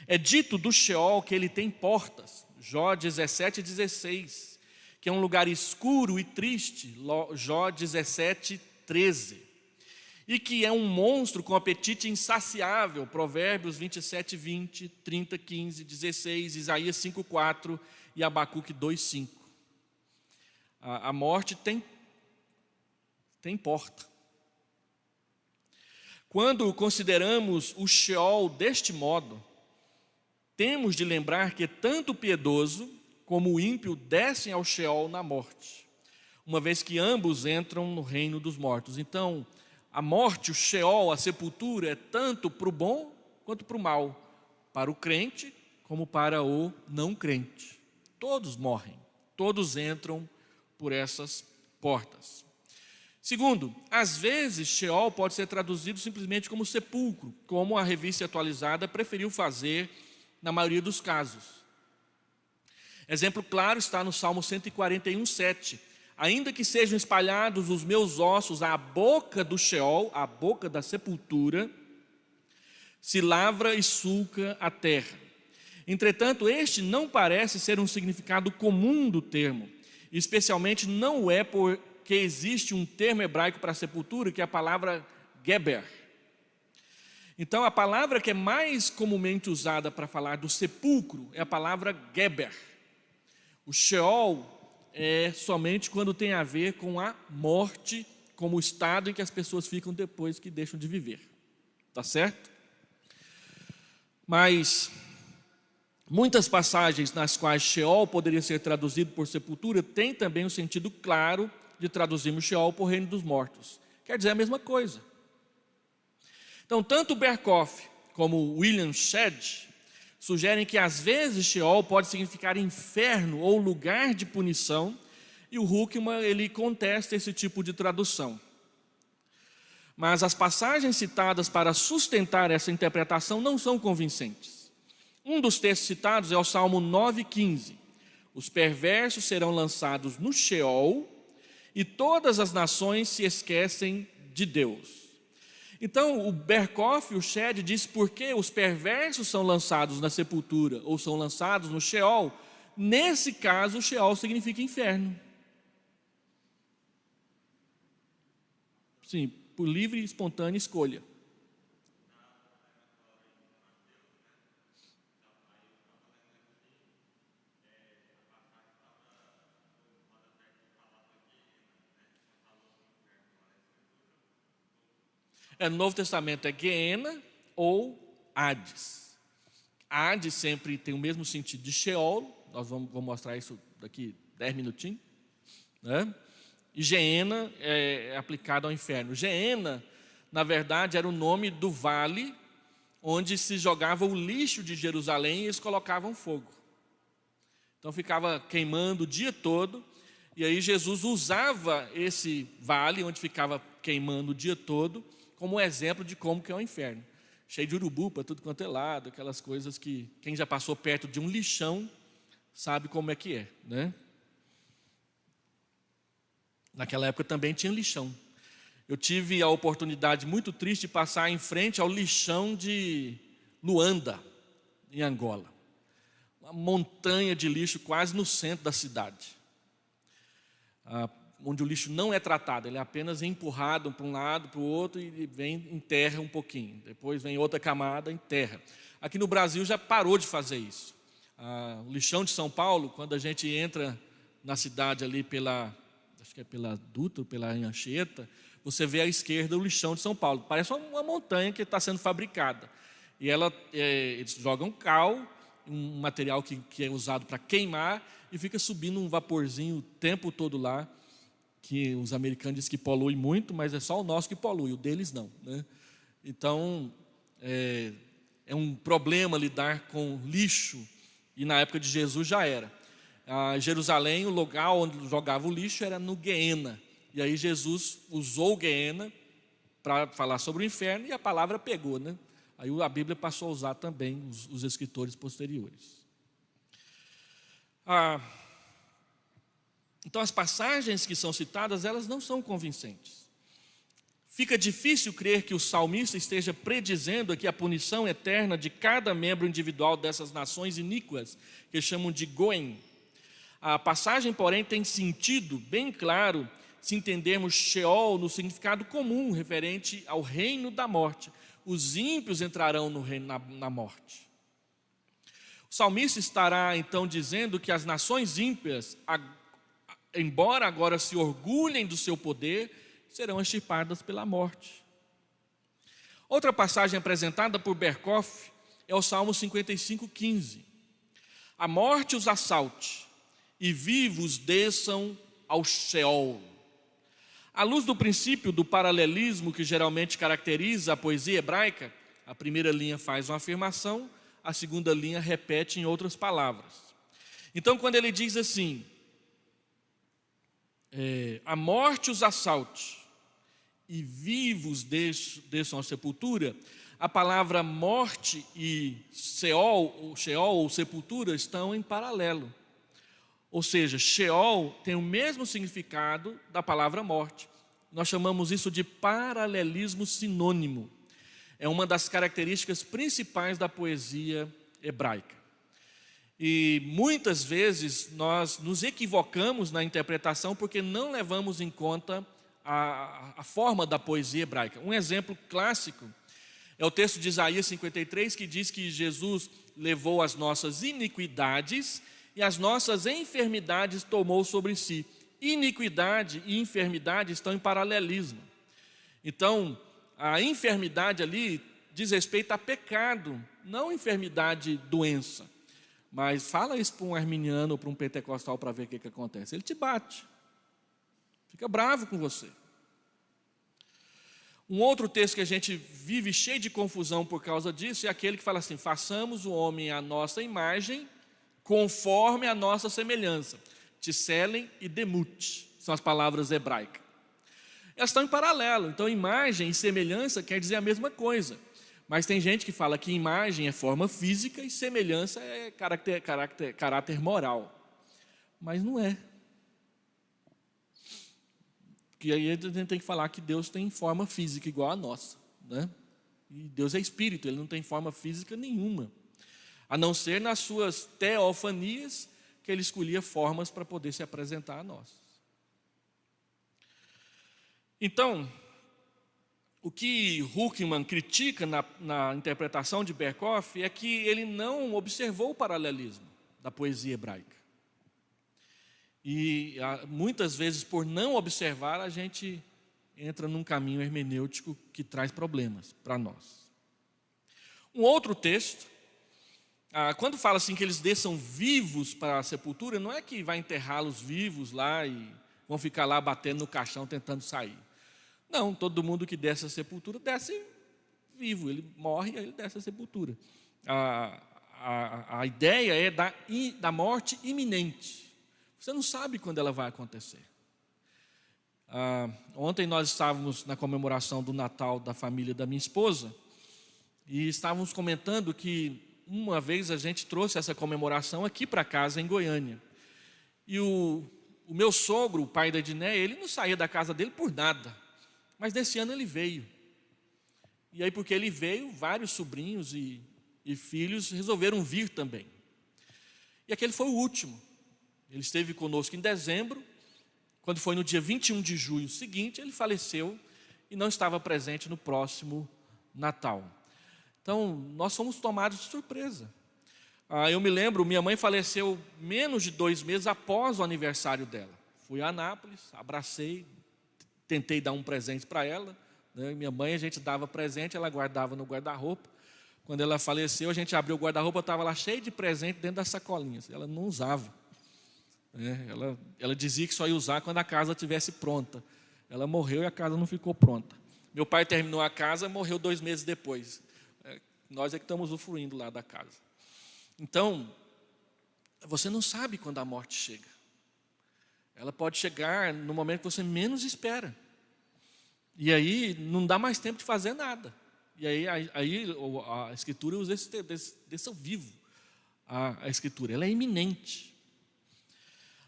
É dito do Sheol que ele tem portas, Jó 17:16, que é um lugar escuro e triste, Jó 17:13, e que é um monstro com apetite insaciável, Provérbios 27:20, 30:15, 16, Isaías 5:4 e Abacuque 2:5. A morte tem porta. Quando consideramos o Sheol deste modo, temos de lembrar que tanto o piedoso como o ímpio descem ao Sheol na morte, uma vez que ambos entram no reino dos mortos. Então, a morte, o Sheol, a sepultura, é tanto para o bom quanto para o mal, para o crente como para o não crente. Todos morrem, todos entram por essas portas. Segundo, às vezes Sheol pode ser traduzido simplesmente como sepulcro, como a revista atualizada preferiu fazer na maioria dos casos. Exemplo claro está no Salmo 141:7. Ainda que sejam espalhados os meus ossos à boca do Sheol, à boca da sepultura, se lavra e sulca a terra. Entretanto, este não parece ser um significado comum do termo, especialmente não é porque existe um termo hebraico para sepultura, que é a palavra geber. Então, a palavra que é mais comumente usada para falar do sepulcro é a palavra geber. O Sheol é somente quando tem a ver com a morte como o estado em que as pessoas ficam depois que deixam de viver. Tá certo? Mas muitas passagens nas quais Sheol poderia ser traduzido por sepultura tem também um sentido claro de traduzirmos Sheol por reino dos mortos. Quer dizer a mesma coisa. Então, tanto Berkhof como William Shedd sugerem que às vezes Sheol pode significar inferno ou lugar de punição, e o Huckman ele contesta esse tipo de tradução. Mas as passagens citadas para sustentar essa interpretação não são convincentes. Um dos textos citados é o Salmo 9,15. Os perversos serão lançados no Sheol e todas as nações se esquecem de Deus. Então, o Berkhof e o Shedd diz porque os perversos são lançados na sepultura ou são lançados no Sheol. Nesse caso, o Sheol significa inferno. Sim, por livre e espontânea escolha. No Novo Testamento é Geena ou Hades. Hades sempre tem o mesmo sentido de Sheol. Nós vamos mostrar isso daqui 10 minutinhos. Né? E Geena é aplicado ao inferno. Geena, na verdade, era o nome do vale onde se jogava o lixo de Jerusalém e eles colocavam fogo. Então ficava queimando o dia todo. E aí Jesus usava esse vale onde ficava queimando o dia todo como exemplo de como que é o inferno. Cheio de urubu para tudo quanto é lado, aquelas coisas que quem já passou perto de um lixão sabe como é que é, né? Naquela época também tinha lixão. Eu tive a oportunidade muito triste de passar em frente ao lixão de Luanda, em Angola. Uma montanha de lixo quase no centro da cidade. Onde o lixo não é tratado, ele é apenas empurrado para um lado, para o outro e vem enterra um pouquinho. Depois vem outra camada, enterra. Aqui no Brasil já parou de fazer isso. O lixão de São Paulo, quando a gente entra na cidade ali acho que é pela Dutra, pela Anchieta, você vê à esquerda o lixão de São Paulo. Parece uma montanha que está sendo fabricada. E eles jogam cal, um material que é usado para queimar, e fica subindo um vaporzinho o tempo todo lá, que os americanos dizem que polui muito, mas é só o nosso que polui, o deles não, né? Então, é um problema lidar com lixo, e na época de Jesus já era. Jerusalém, o lugar onde jogava o lixo era no Geena, e aí Jesus usou o Geena para falar sobre o inferno, e a palavra pegou, né? Aí a Bíblia passou a usar também os escritores posteriores. Então, as passagens que são citadas, elas não são convincentes. Fica difícil crer que o salmista esteja predizendo aqui a punição eterna de cada membro individual dessas nações iníquas, que chamam de Goem. A passagem, porém, tem sentido bem claro se entendermos Sheol no significado comum, referente ao reino da morte. Os ímpios entrarão no reino na morte. O salmista estará, então, dizendo que as nações ímpias, embora agora se orgulhem do seu poder, serão extirpadas pela morte. Outra passagem apresentada por Berkhof é o Salmo 55,15. A morte os assalte, e vivos desçam ao Sheol. À luz do princípio do paralelismo que geralmente caracteriza a poesia hebraica, a primeira linha faz uma afirmação, a segunda linha repete em outras palavras. Então, quando ele diz assim, a morte os assalte e vivos desçam à sepultura, a palavra morte e Sheol ou sepultura estão em paralelo. Ou seja, Sheol tem o mesmo significado da palavra morte. Nós chamamos isso de paralelismo sinônimo. É uma das características principais da poesia hebraica. E muitas vezes nós nos equivocamos na interpretação porque não levamos em conta a forma da poesia hebraica. Um exemplo clássico é o texto de Isaías 53, que diz que Jesus levou as nossas iniquidades e as nossas enfermidades tomou sobre si. iniquidade e enfermidade estão em paralelismo. Então, a enfermidade ali diz respeito a pecado, não enfermidade, doença. Mas fala isso para um arminiano ou para um pentecostal para ver o que acontece. Ele te bate, fica bravo com você. Um outro texto que a gente vive cheio de confusão por causa disso é aquele que fala assim: façamos o homem à nossa imagem, conforme a nossa semelhança. Tselen e demut são as palavras hebraicas. Elas estão em paralelo, então imagem e semelhança quer dizer a mesma coisa. Mas tem gente que fala que imagem é forma física e semelhança é caráter moral. Mas não é. Porque aí a gente tem que falar que Deus tem forma física igual a nossa, né? E Deus é espírito, Ele não tem forma física nenhuma. A não ser nas suas teofanias, que Ele escolhia formas para poder se apresentar a nós. Então, o que Huckman critica na interpretação de Berkhof é que ele não observou o paralelismo da poesia hebraica. E muitas vezes, por não observar, a gente entra num caminho hermenêutico que traz problemas para nós. Um outro texto, quando fala assim que eles desçam vivos para a sepultura, não é que vai enterrá-los vivos lá e vão ficar lá batendo no caixão tentando sair. Não, todo mundo que desce a sepultura desce vivo, ele morre e ele desce a sepultura. A ideia é da morte iminente. Você não sabe quando ela vai acontecer. Ontem nós estávamos na comemoração do Natal da família da minha esposa e estávamos comentando que uma vez a gente trouxe essa comemoração aqui para casa em Goiânia. E o meu sogro, o pai da Edneia, ele não saía da casa dele por nada. Mas nesse ano ele veio. E aí, porque ele veio, vários sobrinhos e filhos resolveram vir também. E aquele foi o último. Ele esteve conosco em dezembro. Quando foi no dia 21 de junho seguinte, ele faleceu e não estava presente no próximo Natal. Então, nós fomos tomados de surpresa. Eu me lembro, minha mãe faleceu menos de 2 meses após o aniversário dela. Fui a Anápolis, abracei, tentei dar um presente para ela, né? Minha mãe, a gente dava presente, ela guardava no guarda-roupa. Quando ela faleceu, a gente abriu o guarda-roupa, estava lá cheio de presente dentro das sacolinhas. Ela não usava, né? Ela dizia que só ia usar quando a casa estivesse pronta. Ela morreu e a casa não ficou pronta. Meu pai terminou a casa, morreu 2 meses depois. Nós é que estamos usufruindo lá da casa. Então, você não sabe quando a morte chega. Ela pode chegar no momento que você menos espera. E aí não dá mais tempo de fazer nada. E aí a Escritura usa desse vivo. A Escritura, ela é iminente.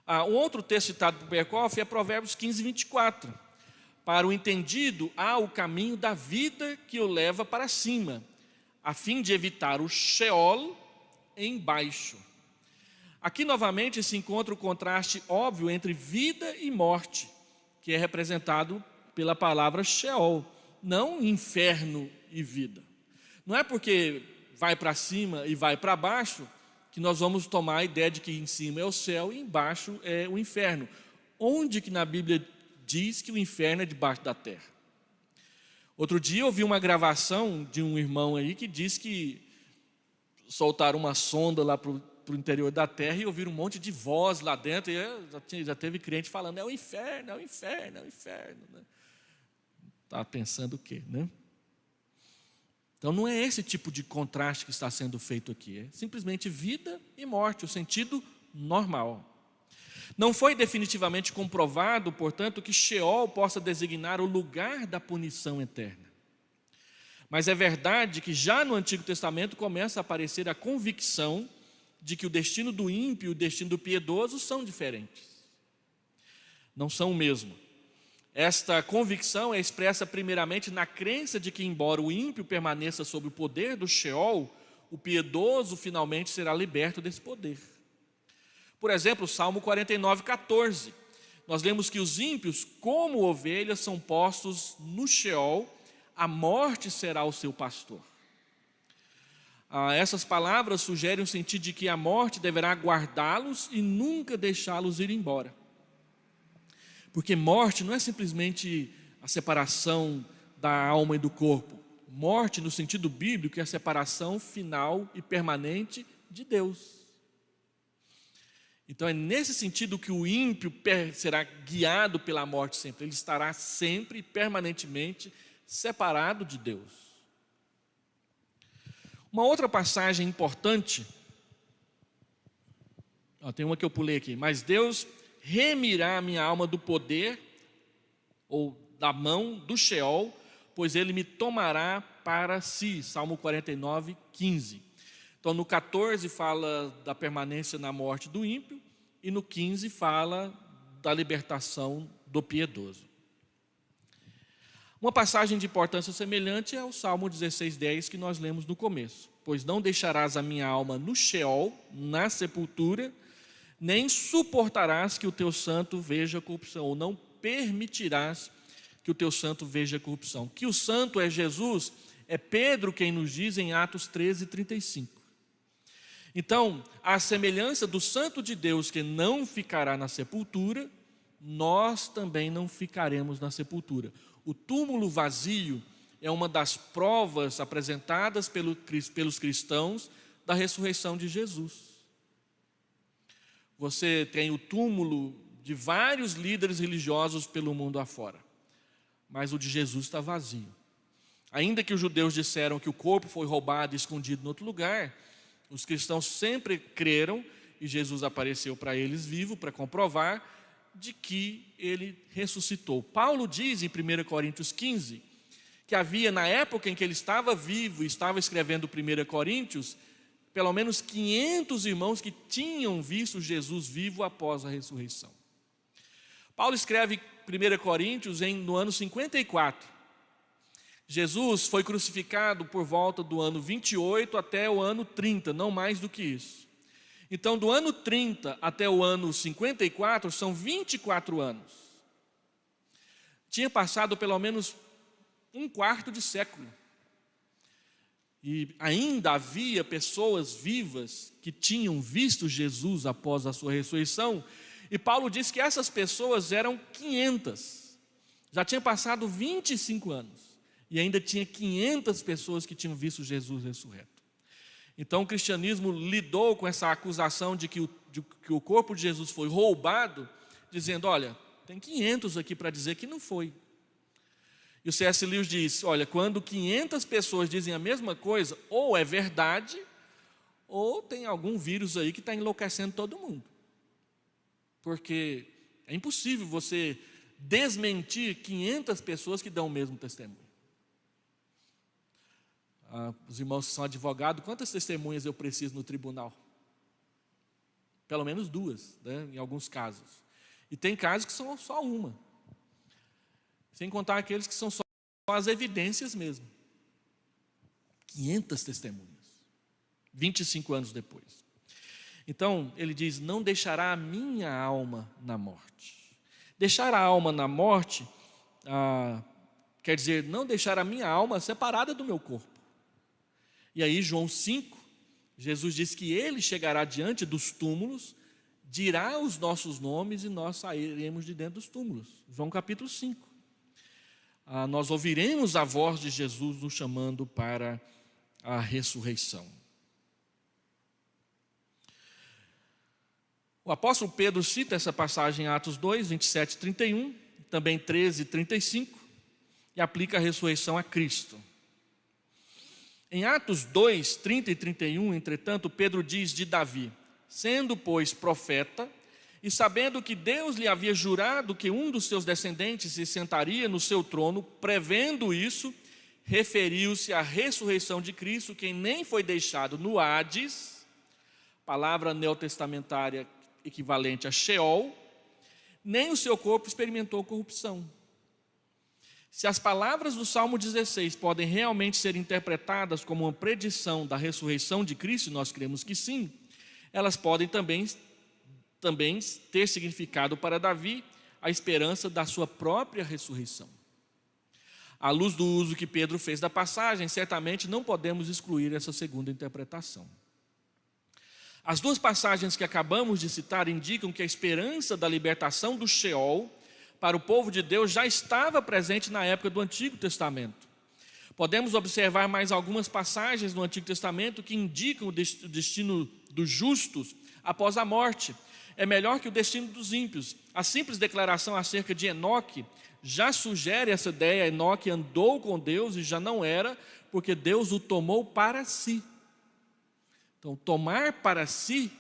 Um outro texto citado por Berkhof é Provérbios 15, 24. Para o entendido, há o caminho da vida que o leva para cima, a fim de evitar o Sheol embaixo. Aqui novamente se encontra o contraste óbvio entre vida e morte, que é representado pela palavra Sheol, não inferno e vida. Não é porque vai para cima e vai para baixo que nós vamos tomar a ideia de que em cima é o céu e embaixo é o inferno. Onde que na Bíblia diz que o inferno é debaixo da terra? Outro dia eu ouvi uma gravação de um irmão aí que diz que soltaram uma sonda lá para o interior da terra e ouviram um monte de voz lá dentro, e já teve crente falando, é o inferno, é o inferno, é o inferno. Está pensando o quê, né? Então não é esse tipo de contraste que está sendo feito aqui, é simplesmente vida e morte, o sentido normal. Não foi definitivamente comprovado, portanto, que Sheol possa designar o lugar da punição eterna. Mas é verdade que já no Antigo Testamento começa a aparecer a convicção de que o destino do ímpio e o destino do piedoso são diferentes. Não são o mesmo. Esta convicção é expressa primeiramente na crença de que, embora o ímpio permaneça sob o poder do Sheol, o piedoso finalmente será liberto desse poder. Por exemplo, Salmo 49, 14. Nós lemos que os ímpios, como ovelhas, são postos no Sheol, a morte será o seu pastor. Essas palavras sugerem o sentido de que a morte deverá guardá-los e nunca deixá-los ir embora. Porque morte não é simplesmente a separação da alma e do corpo. Morte, no sentido bíblico, é a separação final e permanente de Deus. Então é nesse sentido que o ímpio será guiado pela morte sempre. Ele estará sempre e permanentemente separado de Deus. Uma outra passagem importante, tem uma que eu pulei aqui. Mas Deus remirá a minha alma do poder, ou da mão do Sheol, pois ele me tomará para si. Salmo 49, 15. Então no 14 fala da permanência na morte do ímpio, e no 15 fala da libertação do piedoso. Uma passagem de importância semelhante é o Salmo 16, 10, que nós lemos no começo. Pois não deixarás a minha alma no Sheol, na sepultura, nem suportarás que o teu santo veja corrupção, ou não permitirás que o teu santo veja corrupção. Que o santo é Jesus, é Pedro quem nos diz em Atos 13, 35. Então, a semelhança do santo de Deus que não ficará na sepultura, nós também não ficaremos na sepultura. O túmulo vazio é uma das provas apresentadas pelos cristãos da ressurreição de Jesus. Você tem o túmulo de vários líderes religiosos pelo mundo afora, mas o de Jesus está vazio. Ainda que os judeus disseram que o corpo foi roubado e escondido em outro lugar, os cristãos sempre creram, e Jesus apareceu para eles vivo para comprovar de que ele ressuscitou. Paulo diz em 1 Coríntios 15, que havia na época em que ele estava vivo e estava escrevendo 1 Coríntios, pelo menos 500 irmãos que tinham visto Jesus vivo após a ressurreição. Paulo escreve 1 Coríntios no ano 54. Jesus foi crucificado por volta do ano 28 até o ano 30, não mais do que isso. Então, do ano 30 até o ano 54, são 24 anos. Tinha passado pelo menos um quarto de século. E ainda havia pessoas vivas que tinham visto Jesus após a sua ressurreição. E Paulo diz que essas pessoas eram 500. Já tinha passado 25 anos. E ainda tinha 500 pessoas que tinham visto Jesus ressurreto. Então o cristianismo lidou com essa acusação de que o corpo de Jesus foi roubado, dizendo, olha, tem 500 aqui para dizer que não foi. E o C.S. Lewis diz, olha, quando 500 pessoas dizem a mesma coisa, ou é verdade, ou tem algum vírus aí que está enlouquecendo todo mundo. Porque é impossível você desmentir 500 pessoas que dão o mesmo testemunho. Os irmãos que são advogados, quantas testemunhas eu preciso no tribunal? Pelo menos 2, né, em alguns casos. E tem casos que são só uma. Sem contar aqueles que são só as evidências mesmo. 500 testemunhas. 25 anos depois. Então, ele diz, não deixará a minha alma na morte. Deixar a alma na morte, quer dizer, não deixar a minha alma separada do meu corpo. E aí, João 5, Jesus diz que ele chegará diante dos túmulos, dirá os nossos nomes e nós sairemos de dentro dos túmulos. João capítulo 5. Nós ouviremos a voz de Jesus nos chamando para a ressurreição. O apóstolo Pedro cita essa passagem em Atos 2, 27 e 31, também 13 e 35, e aplica a ressurreição a Cristo. Em Atos 2, 30 e 31, entretanto, Pedro diz de Davi, sendo, pois, profeta, e sabendo que Deus lhe havia jurado que um dos seus descendentes se sentaria no seu trono, prevendo isso, referiu-se à ressurreição de Cristo, quem nem foi deixado no Hades, palavra neotestamentária equivalente a Sheol, nem o seu corpo experimentou corrupção. Se as palavras do Salmo 16 podem realmente ser interpretadas como uma predição da ressurreição de Cristo, nós cremos que sim, elas podem também ter significado para Davi a esperança da sua própria ressurreição. À luz do uso que Pedro fez da passagem, certamente não podemos excluir essa segunda interpretação. As duas passagens que acabamos de citar indicam que a esperança da libertação do Sheol para o povo de Deus já estava presente na época do Antigo Testamento. Podemos observar mais algumas passagens no Antigo Testamento que indicam o destino dos justos após a morte. É melhor que o destino dos ímpios. A simples declaração acerca de Enoque já sugere essa ideia. Enoque andou com Deus e já não era, porque Deus o tomou para si. Então, tomar para si,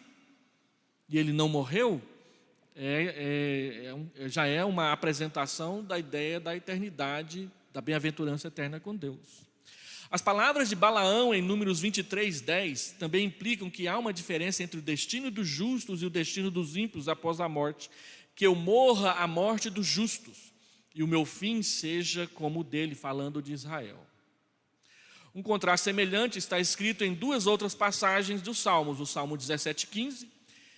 e ele não morreu, já é uma apresentação da ideia da eternidade, da bem-aventurança eterna com Deus. As palavras de Balaão em Números 23:10 também implicam que há uma diferença entre o destino dos justos e o destino dos ímpios após a morte, que eu morra a morte dos justos e o meu fim seja como o dele, falando de Israel. Um contraste semelhante está escrito em duas outras passagens dos Salmos, o Salmo 17:15,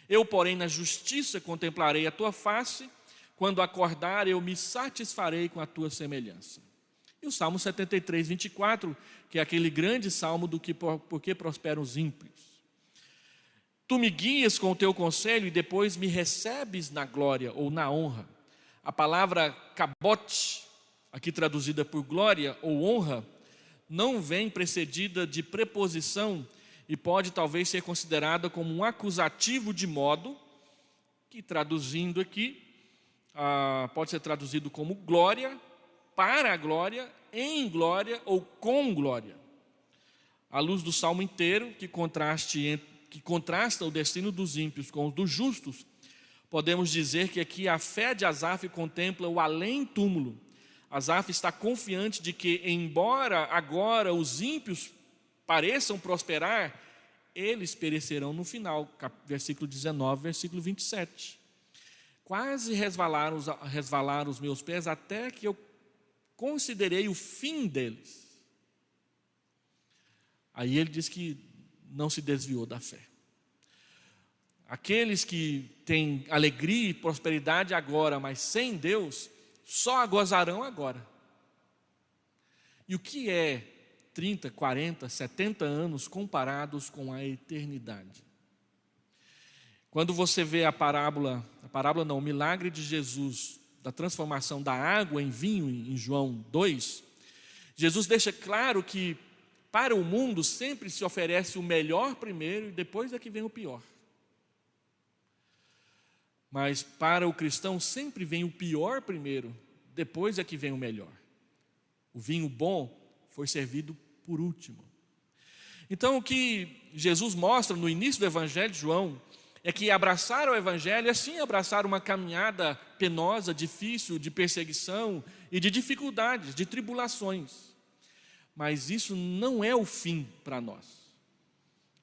eu, porém, na justiça contemplarei a tua face, quando acordar eu me satisfarei com a tua semelhança. E o Salmo 73:24, que é aquele grande salmo do que por que prosperam os ímpios. Tu me guias com o teu conselho e depois me recebes na glória ou na honra. A palavra cabote, aqui traduzida por glória ou honra, não vem precedida de preposição e pode talvez ser considerada como um acusativo de modo, que traduzindo aqui, pode ser traduzido como glória, para a glória, em glória ou com glória. À luz do salmo inteiro, que contrasta o destino dos ímpios com o dos justos, podemos dizer que aqui a fé de Asaf contempla o além-túmulo. Asaf está confiante de que, embora agora os ímpios pareçam prosperar, eles perecerão no final, versículo 19, versículo 27. Quase resvalaram os meus pés até que eu considerei o fim deles. Aí ele diz que não se desviou da fé. Aqueles que têm alegria e prosperidade agora, mas sem Deus, só a gozarão agora. E o que é 30, 40, 70 anos comparados com a eternidade? Quando você vê o milagre de Jesus, da transformação da água em vinho em João 2, Jesus deixa claro que para o mundo sempre se oferece o melhor primeiro e depois é que vem o pior. Mas para o cristão sempre vem o pior primeiro, depois é que vem o melhor. O vinho bom foi servido por último. Então o que Jesus mostra no início do Evangelho de João é que abraçar o Evangelho é sim abraçar uma caminhada penosa, difícil, de perseguição e de dificuldades, de tribulações. Mas isso não é o fim para nós.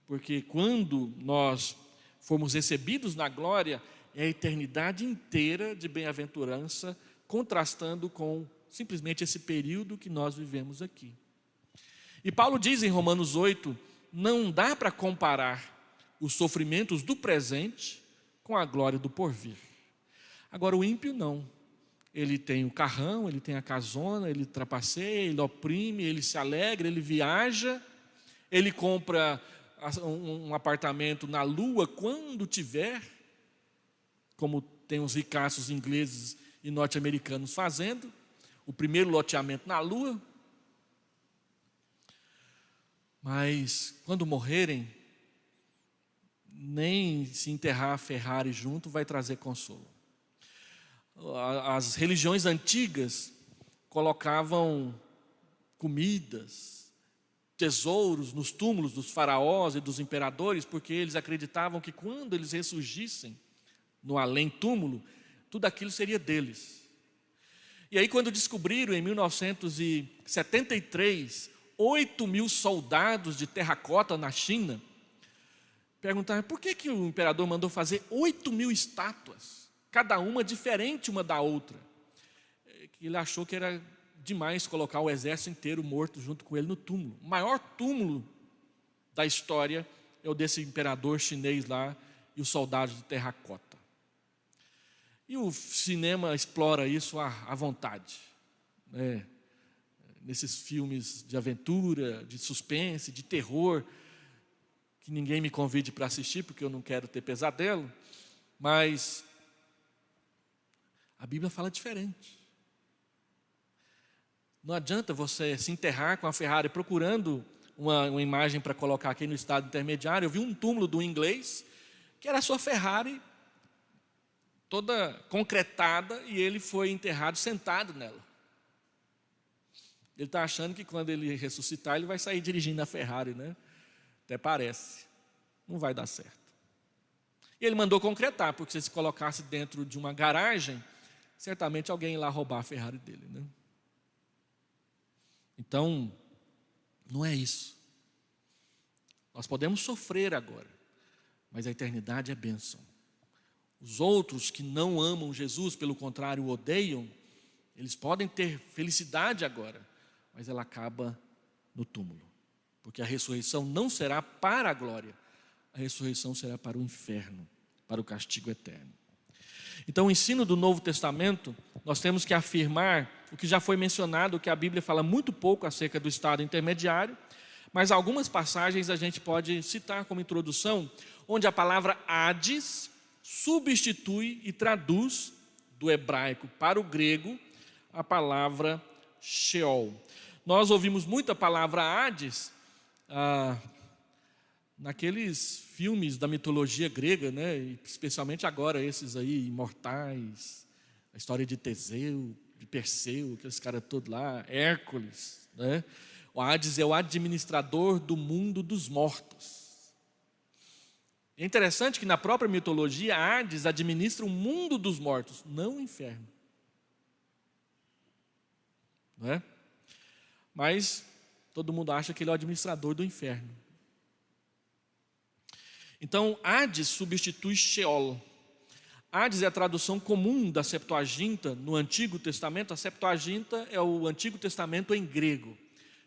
Porque quando nós formos recebidos na glória, é a eternidade inteira de bem-aventurança, contrastando com simplesmente esse período que nós vivemos aqui. E Paulo diz em Romanos 8, não dá para comparar os sofrimentos do presente com a glória do porvir. Agora o ímpio não. Ele tem o carrão, ele tem a casona, ele trapaceia, ele oprime, ele se alegra, ele viaja, ele compra um apartamento na lua quando tiver, como tem os ricaços ingleses e norte-americanos fazendo, o primeiro loteamento na lua. Mas quando morrerem, nem se enterrar a Ferrari junto vai trazer consolo. As religiões antigas colocavam comidas, tesouros nos túmulos dos faraós e dos imperadores, porque eles acreditavam que quando eles ressurgissem no além-túmulo, tudo aquilo seria deles. E aí quando descobriram em 1973, 8.000 soldados de terracota na China, perguntaram por que o imperador mandou fazer 8.000 estátuas, cada uma diferente uma da outra. Ele achou que era demais colocar o exército inteiro morto junto com ele no túmulo. O maior túmulo da história é o desse imperador chinês lá e os soldados de terracota. E o cinema explora isso à vontade, né? Nesses filmes de aventura, de suspense, de terror, que ninguém me convide para assistir, porque eu não quero ter pesadelo, mas A Bíblia fala diferente. Não adianta você se enterrar com a Ferrari procurando uma imagem para colocar aqui no estado intermediário. Eu vi um túmulo do inglês, que era a sua Ferrari toda concretada, e ele foi enterrado sentado nela. Ele está achando que quando ele ressuscitar, ele vai sair dirigindo a Ferrari, né? Até parece. Não vai dar certo. E ele mandou concretar, porque se colocasse dentro de uma garagem, certamente alguém ia lá roubar a Ferrari dele, né? Então, não é isso. Nós podemos sofrer agora, mas a eternidade é bênção. Os outros que não amam Jesus, pelo contrário, o odeiam, eles podem ter felicidade agora, mas ela acaba no túmulo. Porque a ressurreição não será para a glória, a ressurreição será para o inferno, para o castigo eterno. Então, o ensino do Novo Testamento, nós temos que afirmar o que já foi mencionado, que a Bíblia fala muito pouco acerca do estado intermediário, mas algumas passagens a gente pode citar como introdução, onde a palavra Hades substitui e traduz do hebraico para o grego a palavra Sheol. Nós ouvimos muito a palavra Hades naqueles filmes da mitologia grega, né? Especialmente agora esses aí, imortais, a história de Teseu, de Perseu, aqueles caras todos lá, Hércules, né? O Hades é o administrador do mundo dos mortos. É interessante que na própria mitologia, Hades administra o mundo dos mortos, não o inferno. Não é? Mas todo mundo acha que ele é o administrador do inferno. Então, Hades substitui Sheol. Hades é a tradução comum da Septuaginta no Antigo Testamento. A Septuaginta é o Antigo Testamento em grego,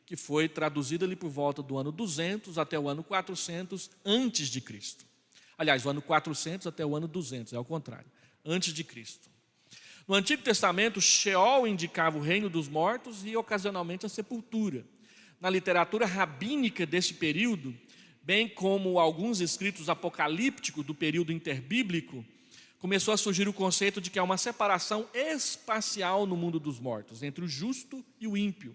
que foi traduzido ali por volta do ano 200 até o ano 400 antes de Cristo. Aliás, o ano 400 até o ano 200, é ao contrário, antes de Cristo. No Antigo Testamento, Sheol indicava o reino dos mortos e ocasionalmente a sepultura. Na literatura rabínica desse período, bem como alguns escritos apocalípticos do período interbíblico, começou a surgir o conceito de que há uma separação espacial no mundo dos mortos, entre o justo e o ímpio.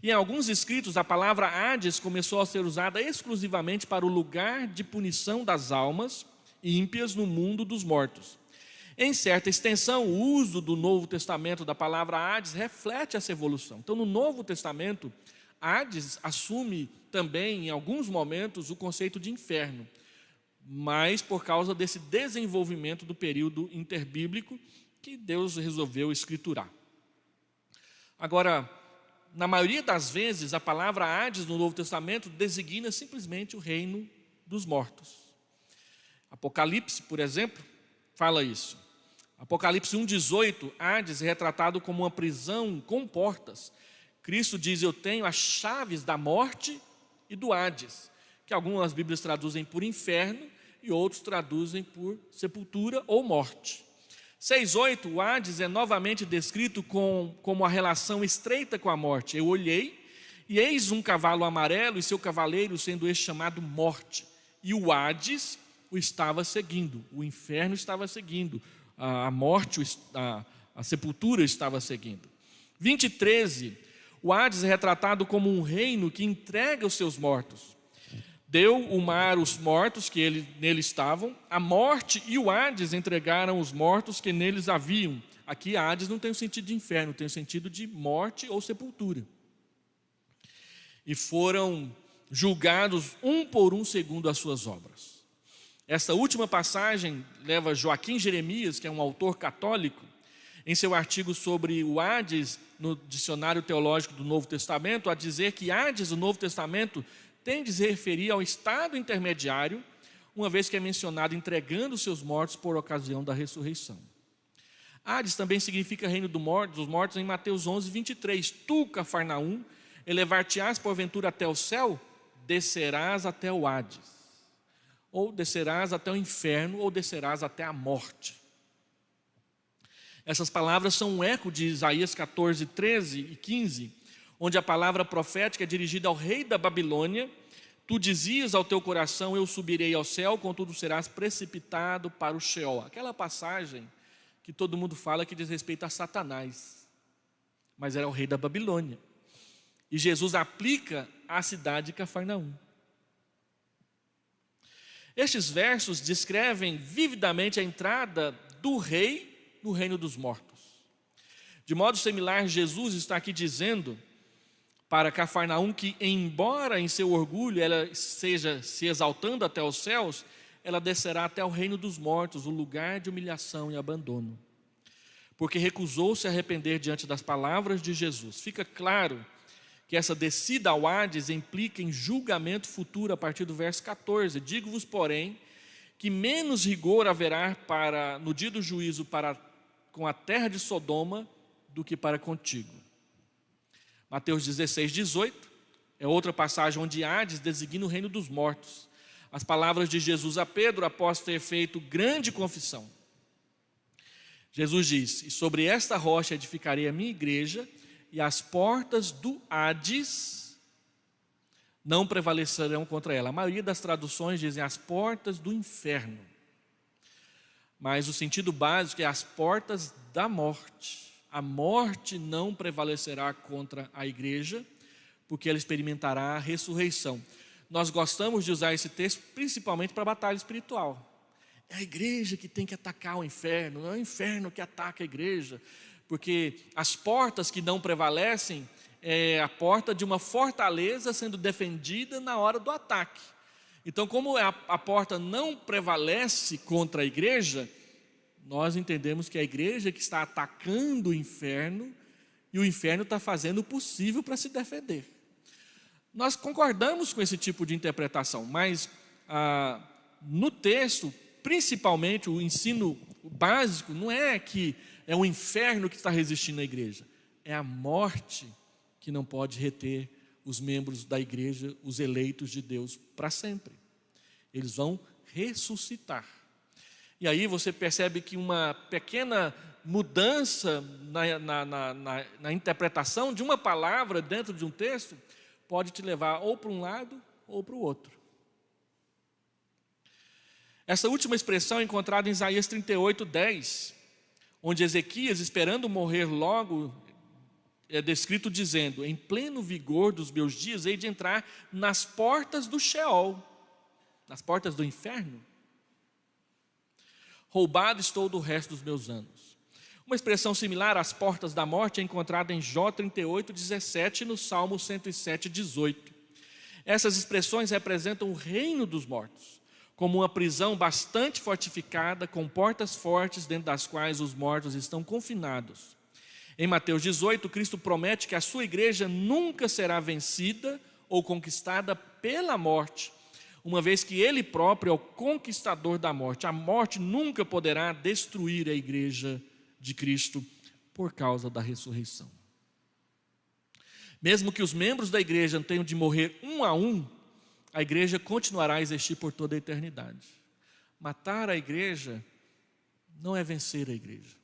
E em alguns escritos, a palavra Hades começou a ser usada exclusivamente para o lugar de punição das almas ímpias no mundo dos mortos. Em certa extensão, o uso do Novo Testamento da palavra Hades reflete essa evolução. Então, no Novo Testamento, Hades assume também, em alguns momentos, o conceito de inferno, mas por causa desse desenvolvimento do período interbíblico que Deus resolveu escriturar. Agora, na maioria das vezes, a palavra Hades no Novo Testamento designa simplesmente o reino dos mortos. Apocalipse, por exemplo, fala isso. Apocalipse 1,18, Hades é retratado como uma prisão com portas. Cristo diz: eu tenho as chaves da morte e do Hades, que algumas Bíblias traduzem por inferno e outros traduzem por sepultura ou morte. 6,8, o Hades é novamente descrito como a relação estreita com a morte. Eu olhei e eis um cavalo amarelo e seu cavaleiro, sendo este chamado Morte. E o Hades o estava seguindo, o inferno estava seguindo, a morte, a sepultura estava seguindo. 20:13, o Hades é retratado como um reino que entrega os seus mortos. Deu o mar os mortos que nele estavam, a morte e o Hades entregaram os mortos que neles haviam. Aqui Hades não tem o sentido de inferno, tem o sentido de morte ou sepultura. E foram julgados um por um segundo as suas obras. Essa última passagem leva Joaquim Jeremias, que é um autor católico, em seu artigo sobre o Hades, no Dicionário Teológico do Novo Testamento, a dizer que Hades, no Novo Testamento, tem de se referir ao estado intermediário, uma vez que é mencionado entregando os seus mortos por ocasião da ressurreição. Hades também significa reino dos mortos em Mateus 11:23. Tu, Cafarnaum, elevar-te-ás porventura até o céu, descerás até o Hades. Ou descerás até o inferno, ou descerás até a morte. Essas palavras são um eco de Isaías 14:13 e 15, onde a palavra profética é dirigida ao rei da Babilônia. Tu dizias ao teu coração: eu subirei ao céu, contudo serás precipitado para o Sheol. Aquela passagem que todo mundo fala que diz respeito a Satanás, mas era o rei da Babilônia. E Jesus aplica à cidade de Cafarnaum. Estes versos descrevem vividamente a entrada do rei no reino dos mortos. De modo similar, Jesus está aqui dizendo para Cafarnaum que, embora em seu orgulho ela esteja se exaltando até os céus, ela descerá até o reino dos mortos, o lugar de humilhação e abandono, porque recusou-se a arrepender diante das palavras de Jesus. Fica claro que essa descida ao Hades implica em julgamento futuro a partir do verso 14. Digo-vos, porém, que menos rigor haverá no dia do juízo com a terra de Sodoma do que para contigo. Mateus 16, 18 é outra passagem onde Hades designa o reino dos mortos. As palavras de Jesus a Pedro após ter feito grande confissão. Jesus diz: e sobre esta rocha edificarei a minha igreja, e as portas do Hades não prevalecerão contra ela. A maioria das traduções dizem as portas do inferno, mas o sentido básico é as portas da morte. A morte não prevalecerá contra a igreja, porque ela experimentará a ressurreição. Nós gostamos de usar esse texto principalmente para a batalha espiritual. É a igreja que tem que atacar o inferno, não é o inferno que ataca a igreja, porque as portas que não prevalecem é a porta de uma fortaleza sendo defendida na hora do ataque. Então, como a porta não prevalece contra a igreja, nós entendemos que é a igreja que está atacando o inferno e o inferno está fazendo o possível para se defender. Nós concordamos com esse tipo de interpretação, mas no texto, principalmente o ensino básico, não é que é o inferno que está resistindo à igreja, é a morte que não pode reter os membros da igreja, os eleitos de Deus, para sempre. Eles vão ressuscitar. E aí você percebe que uma pequena mudança na interpretação de uma palavra dentro de um texto pode te levar ou para um lado ou para o outro. Essa última expressão é encontrada em Isaías 38, 10, onde Ezequias, esperando morrer logo, é descrito dizendo: em pleno vigor dos meus dias, hei de entrar nas portas do Sheol, nas portas do inferno. Roubado estou do resto dos meus anos. Uma expressão similar às portas da morte é encontrada em Jó 38, 17 e no Salmo 107, 18. Essas expressões representam o reino dos mortos, como uma prisão bastante fortificada, com portas fortes dentro das quais os mortos estão confinados. Em Mateus 18, Cristo promete que a sua igreja nunca será vencida ou conquistada pela morte, uma vez que Ele próprio é o conquistador da morte. A morte nunca poderá destruir a igreja de Cristo por causa da ressurreição. Mesmo que os membros da igreja tenham de morrer um a um, a igreja continuará a existir por toda a eternidade. Matar a igreja não é vencer a igreja.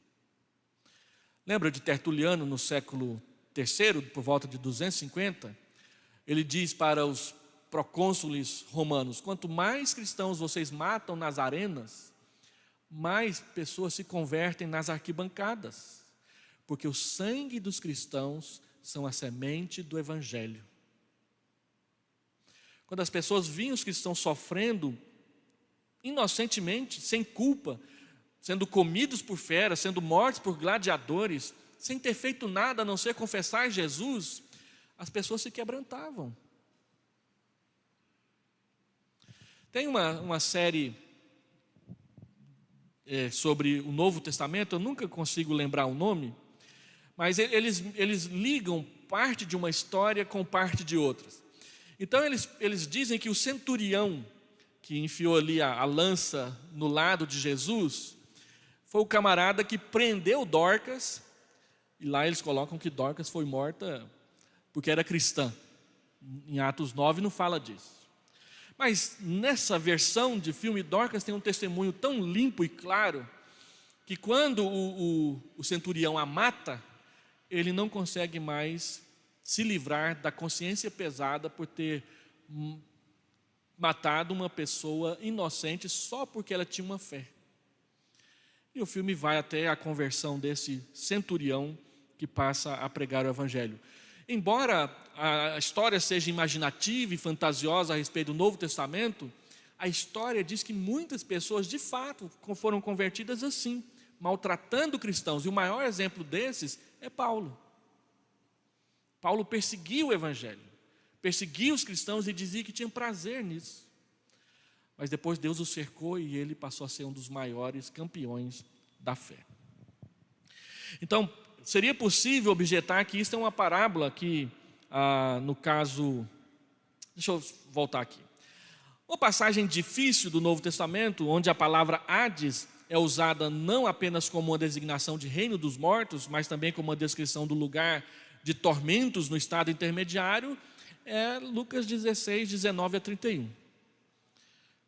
Lembra de Tertuliano no século III, por volta de 250? Ele diz para os procônsules romanos: quanto mais cristãos vocês matam nas arenas, mais pessoas se convertem nas arquibancadas, porque o sangue dos cristãos são a semente do evangelho. Quando as pessoas veem os cristãos sofrendo inocentemente, sem culpa, sendo comidos por feras, sendo mortos por gladiadores, sem ter feito nada a não ser confessar Jesus, as pessoas se quebrantavam. Tem uma série sobre o Novo Testamento, eu nunca consigo lembrar o nome, mas eles ligam parte de uma história com parte de outras. Então eles dizem que o centurião que enfiou ali a lança no lado de Jesus foi o camarada que prendeu Dorcas, e lá eles colocam que Dorcas foi morta porque era cristã. Em Atos 9 não fala disso. Mas nessa versão de filme, Dorcas tem um testemunho tão limpo e claro, que quando o centurião a mata, ele não consegue mais se livrar da consciência pesada por ter matado uma pessoa inocente só porque ela tinha uma fé. E o filme vai até a conversão desse centurião que passa a pregar o evangelho. Embora a história seja imaginativa e fantasiosa a respeito do Novo Testamento, a história diz que muitas pessoas de fato foram convertidas assim, maltratando cristãos. E o maior exemplo desses é Paulo. Paulo perseguiu o evangelho, perseguiu os cristãos e dizia que tinha prazer nisso. Mas depois Deus o cercou e ele passou a ser um dos maiores campeões da fé. Então, seria possível objetar que isso é uma parábola que, no caso... Deixa eu voltar aqui. Uma passagem difícil do Novo Testamento, onde a palavra Hades é usada não apenas como uma designação de reino dos mortos, mas também como uma descrição do lugar de tormentos no estado intermediário, é Lucas 16, 19 a 31.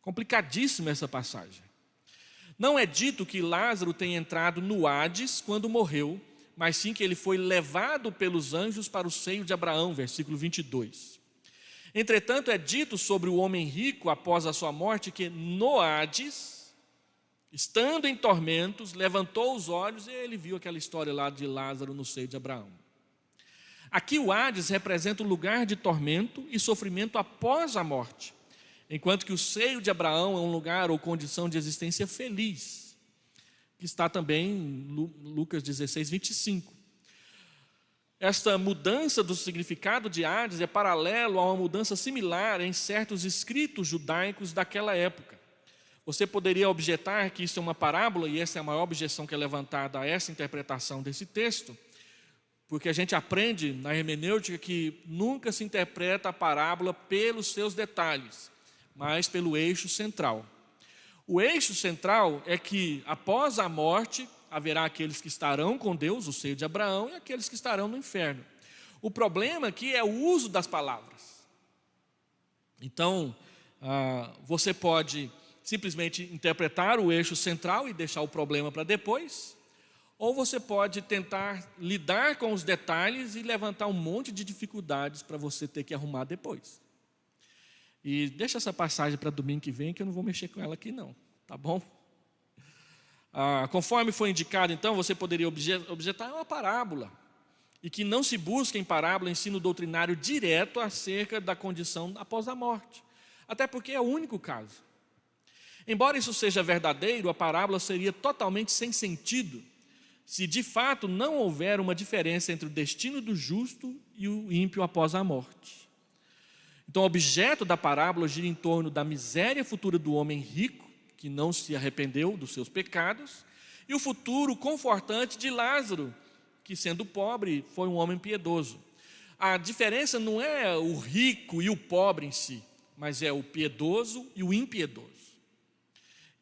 Complicadíssima essa passagem. Não é dito que Lázaro tenha entrado no Hades quando morreu, mas sim que ele foi levado pelos anjos para o seio de Abraão, versículo 22. Entretanto, é dito sobre o homem rico após a sua morte que no Hades, estando em tormentos, levantou os olhos e ele viu aquela história lá de Lázaro no seio de Abraão. Aqui o Hades representa o lugar de tormento e sofrimento após a morte, enquanto que o seio de Abraão é um lugar ou condição de existência feliz, que está também em Lucas 16, 25. Esta mudança do significado de Hades é paralelo a uma mudança similar em certos escritos judaicos daquela época. Você poderia objetar que isso é uma parábola, e essa é a maior objeção que é levantada a essa interpretação desse texto, porque a gente aprende na hermenêutica que nunca se interpreta a parábola pelos seus detalhes, mas pelo eixo central. O eixo central é que após a morte haverá aqueles que estarão com Deus, o seio de Abraão, e aqueles que estarão no inferno. O problema aqui é o uso das palavras. Então, você pode simplesmente interpretar o eixo central e deixar o problema para depois, ou você pode tentar lidar com os detalhes e levantar um monte de dificuldades para você ter que arrumar depois. E deixa essa passagem para domingo que vem, que eu não vou mexer com ela aqui não, tá bom? Conforme foi indicado, então, você poderia objetar uma parábola, e que não se busca em parábola ensino doutrinário direto acerca da condição após a morte, até porque é o único caso. Embora isso seja verdadeiro, a parábola seria totalmente sem sentido, se de fato não houver uma diferença entre o destino do justo e o ímpio após a morte. Então, o objeto da parábola gira em torno da miséria futura do homem rico, que não se arrependeu dos seus pecados, e o futuro confortante de Lázaro, que sendo pobre, foi um homem piedoso. A diferença não é o rico e o pobre em si, mas é o piedoso e o impiedoso.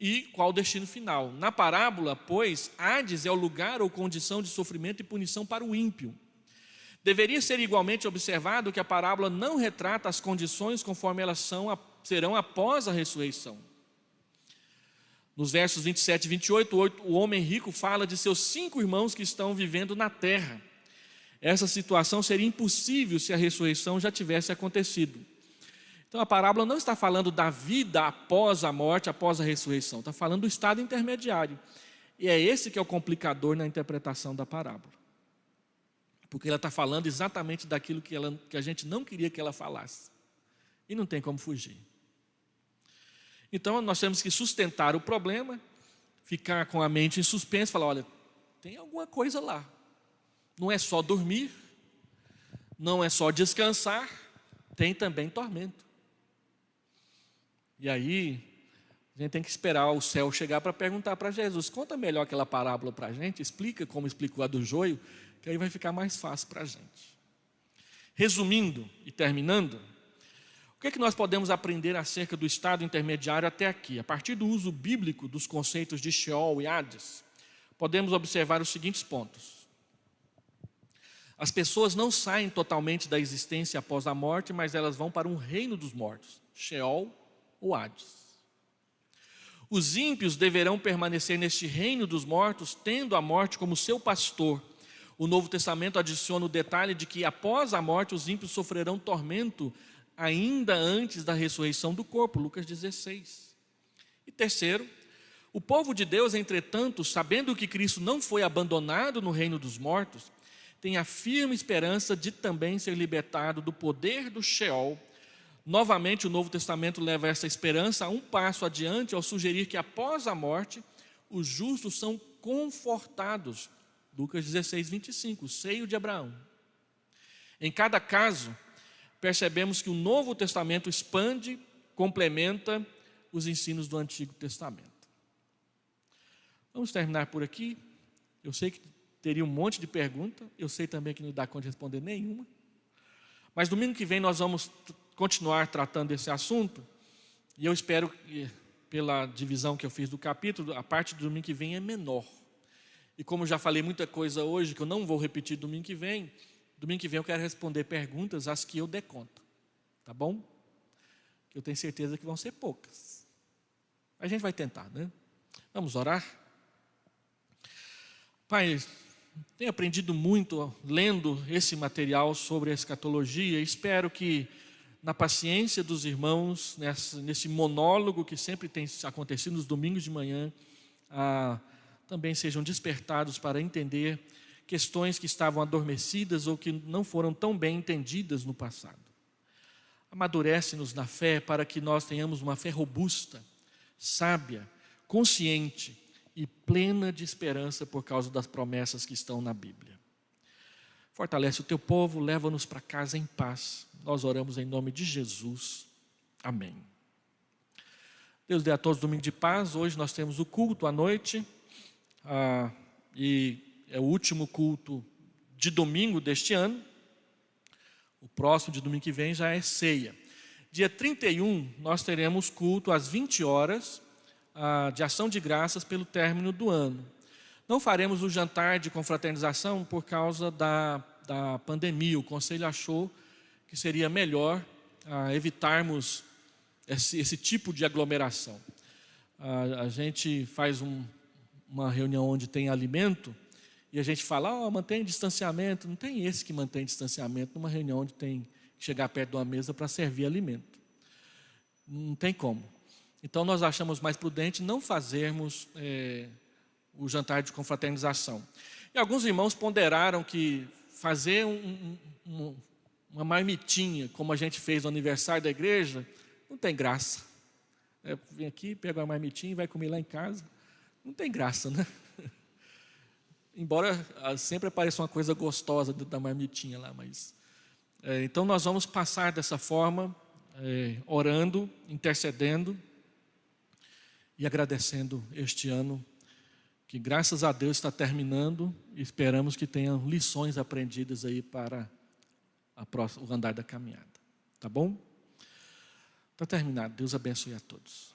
E qual o destino final? Na parábola, pois, Hades é o lugar ou condição de sofrimento e punição para o ímpio. Deveria ser igualmente observado que a parábola não retrata as condições conforme elas serão após a ressurreição. Nos versos 27 e 28, o homem rico fala de seus 5 irmãos que estão vivendo na terra. Essa situação seria impossível se a ressurreição já tivesse acontecido. Então a parábola não está falando da vida após a morte, após a ressurreição. Está falando do estado intermediário. E é esse que é o complicador na interpretação da parábola. Porque ela está falando exatamente daquilo que a gente não queria que ela falasse. E não tem como fugir. Então nós temos que sustentar o problema, ficar com a mente em suspenso, falar, olha, tem alguma coisa lá. Não é só dormir, não é só descansar, tem também tormento. E aí, a gente tem que esperar o céu chegar para perguntar para Jesus, conta melhor aquela parábola para a gente, explica como explicou a do joio, que aí vai ficar mais fácil para a gente. Resumindo e terminando, o que é que nós podemos aprender acerca do estado intermediário até aqui? A partir do uso bíblico dos conceitos de Sheol e Hades, podemos observar os seguintes pontos. As pessoas não saem totalmente da existência após a morte, mas elas vão para um reino dos mortos, Sheol ou Hades. Os ímpios deverão permanecer neste reino dos mortos, tendo a morte como seu pastor. O Novo Testamento adiciona o detalhe de que após a morte os ímpios sofrerão tormento ainda antes da ressurreição do corpo, Lucas 16. E terceiro, O povo de Deus, entretanto, sabendo que Cristo não foi abandonado no reino dos mortos, tem a firme esperança de também ser libertado do poder do Sheol. Novamente, o Novo Testamento leva essa esperança a um passo adiante ao sugerir que após a morte, os justos são confortados. Lucas 16, 25, o seio de Abraão. Em cada caso, percebemos que o Novo Testamento expande, complementa os ensinos do Antigo Testamento. Vamos terminar por aqui. Eu sei que teria um monte de perguntas, eu sei também que não dá conta de responder nenhuma. Mas domingo que vem nós vamos continuar tratando desse assunto, e eu espero que, pela divisão que eu fiz do capítulo, a parte do domingo que vem é menor. E como já falei muita coisa hoje, que eu não vou repetir domingo que vem eu quero responder perguntas, as que eu der conta. Tá bom? Eu tenho certeza que vão ser poucas. A gente vai tentar, né? Vamos orar? Pai, tenho aprendido muito lendo esse material sobre a escatologia. Espero que, na paciência dos irmãos, nesse monólogo que sempre tem acontecido nos domingos de manhã, também sejam despertados para entender questões que estavam adormecidas ou que não foram tão bem entendidas no passado. Amadurece-nos na fé para que nós tenhamos uma fé robusta, sábia, consciente e plena de esperança por causa das promessas que estão na Bíblia. Fortalece o teu povo, leva-nos para casa em paz. Nós oramos em nome de Jesus. Amém. Deus dê a todos domingo de paz. Hoje nós temos o culto à noite, e é o último culto de domingo deste ano. O próximo de domingo que vem já é ceia. Dia 31 nós teremos culto às 20 horas, de ação de graças pelo término do ano. Não faremos o jantar de confraternização por causa da pandemia. O conselho achou que seria melhor evitarmos esse tipo de aglomeração. A gente faz uma reunião onde tem alimento e a gente fala, mantém distanciamento. Não tem esse que mantém distanciamento numa reunião onde tem que chegar perto de uma mesa para servir alimento. Não tem como. Então nós achamos mais prudente não fazermos o jantar de confraternização. E alguns irmãos ponderaram que fazer uma marmitinha, como a gente fez no aniversário da igreja, não tem graça. Vem aqui, pega uma marmitinha e vai comer lá em casa. Não tem graça, né? Embora sempre apareça uma coisa gostosa dentro da marmitinha lá, mas... então nós vamos passar dessa forma, orando, intercedendo e agradecendo este ano, que graças a Deus está terminando, e esperamos que tenham lições aprendidas aí para o andar da caminhada. Tá bom? Está terminado. Deus abençoe a todos.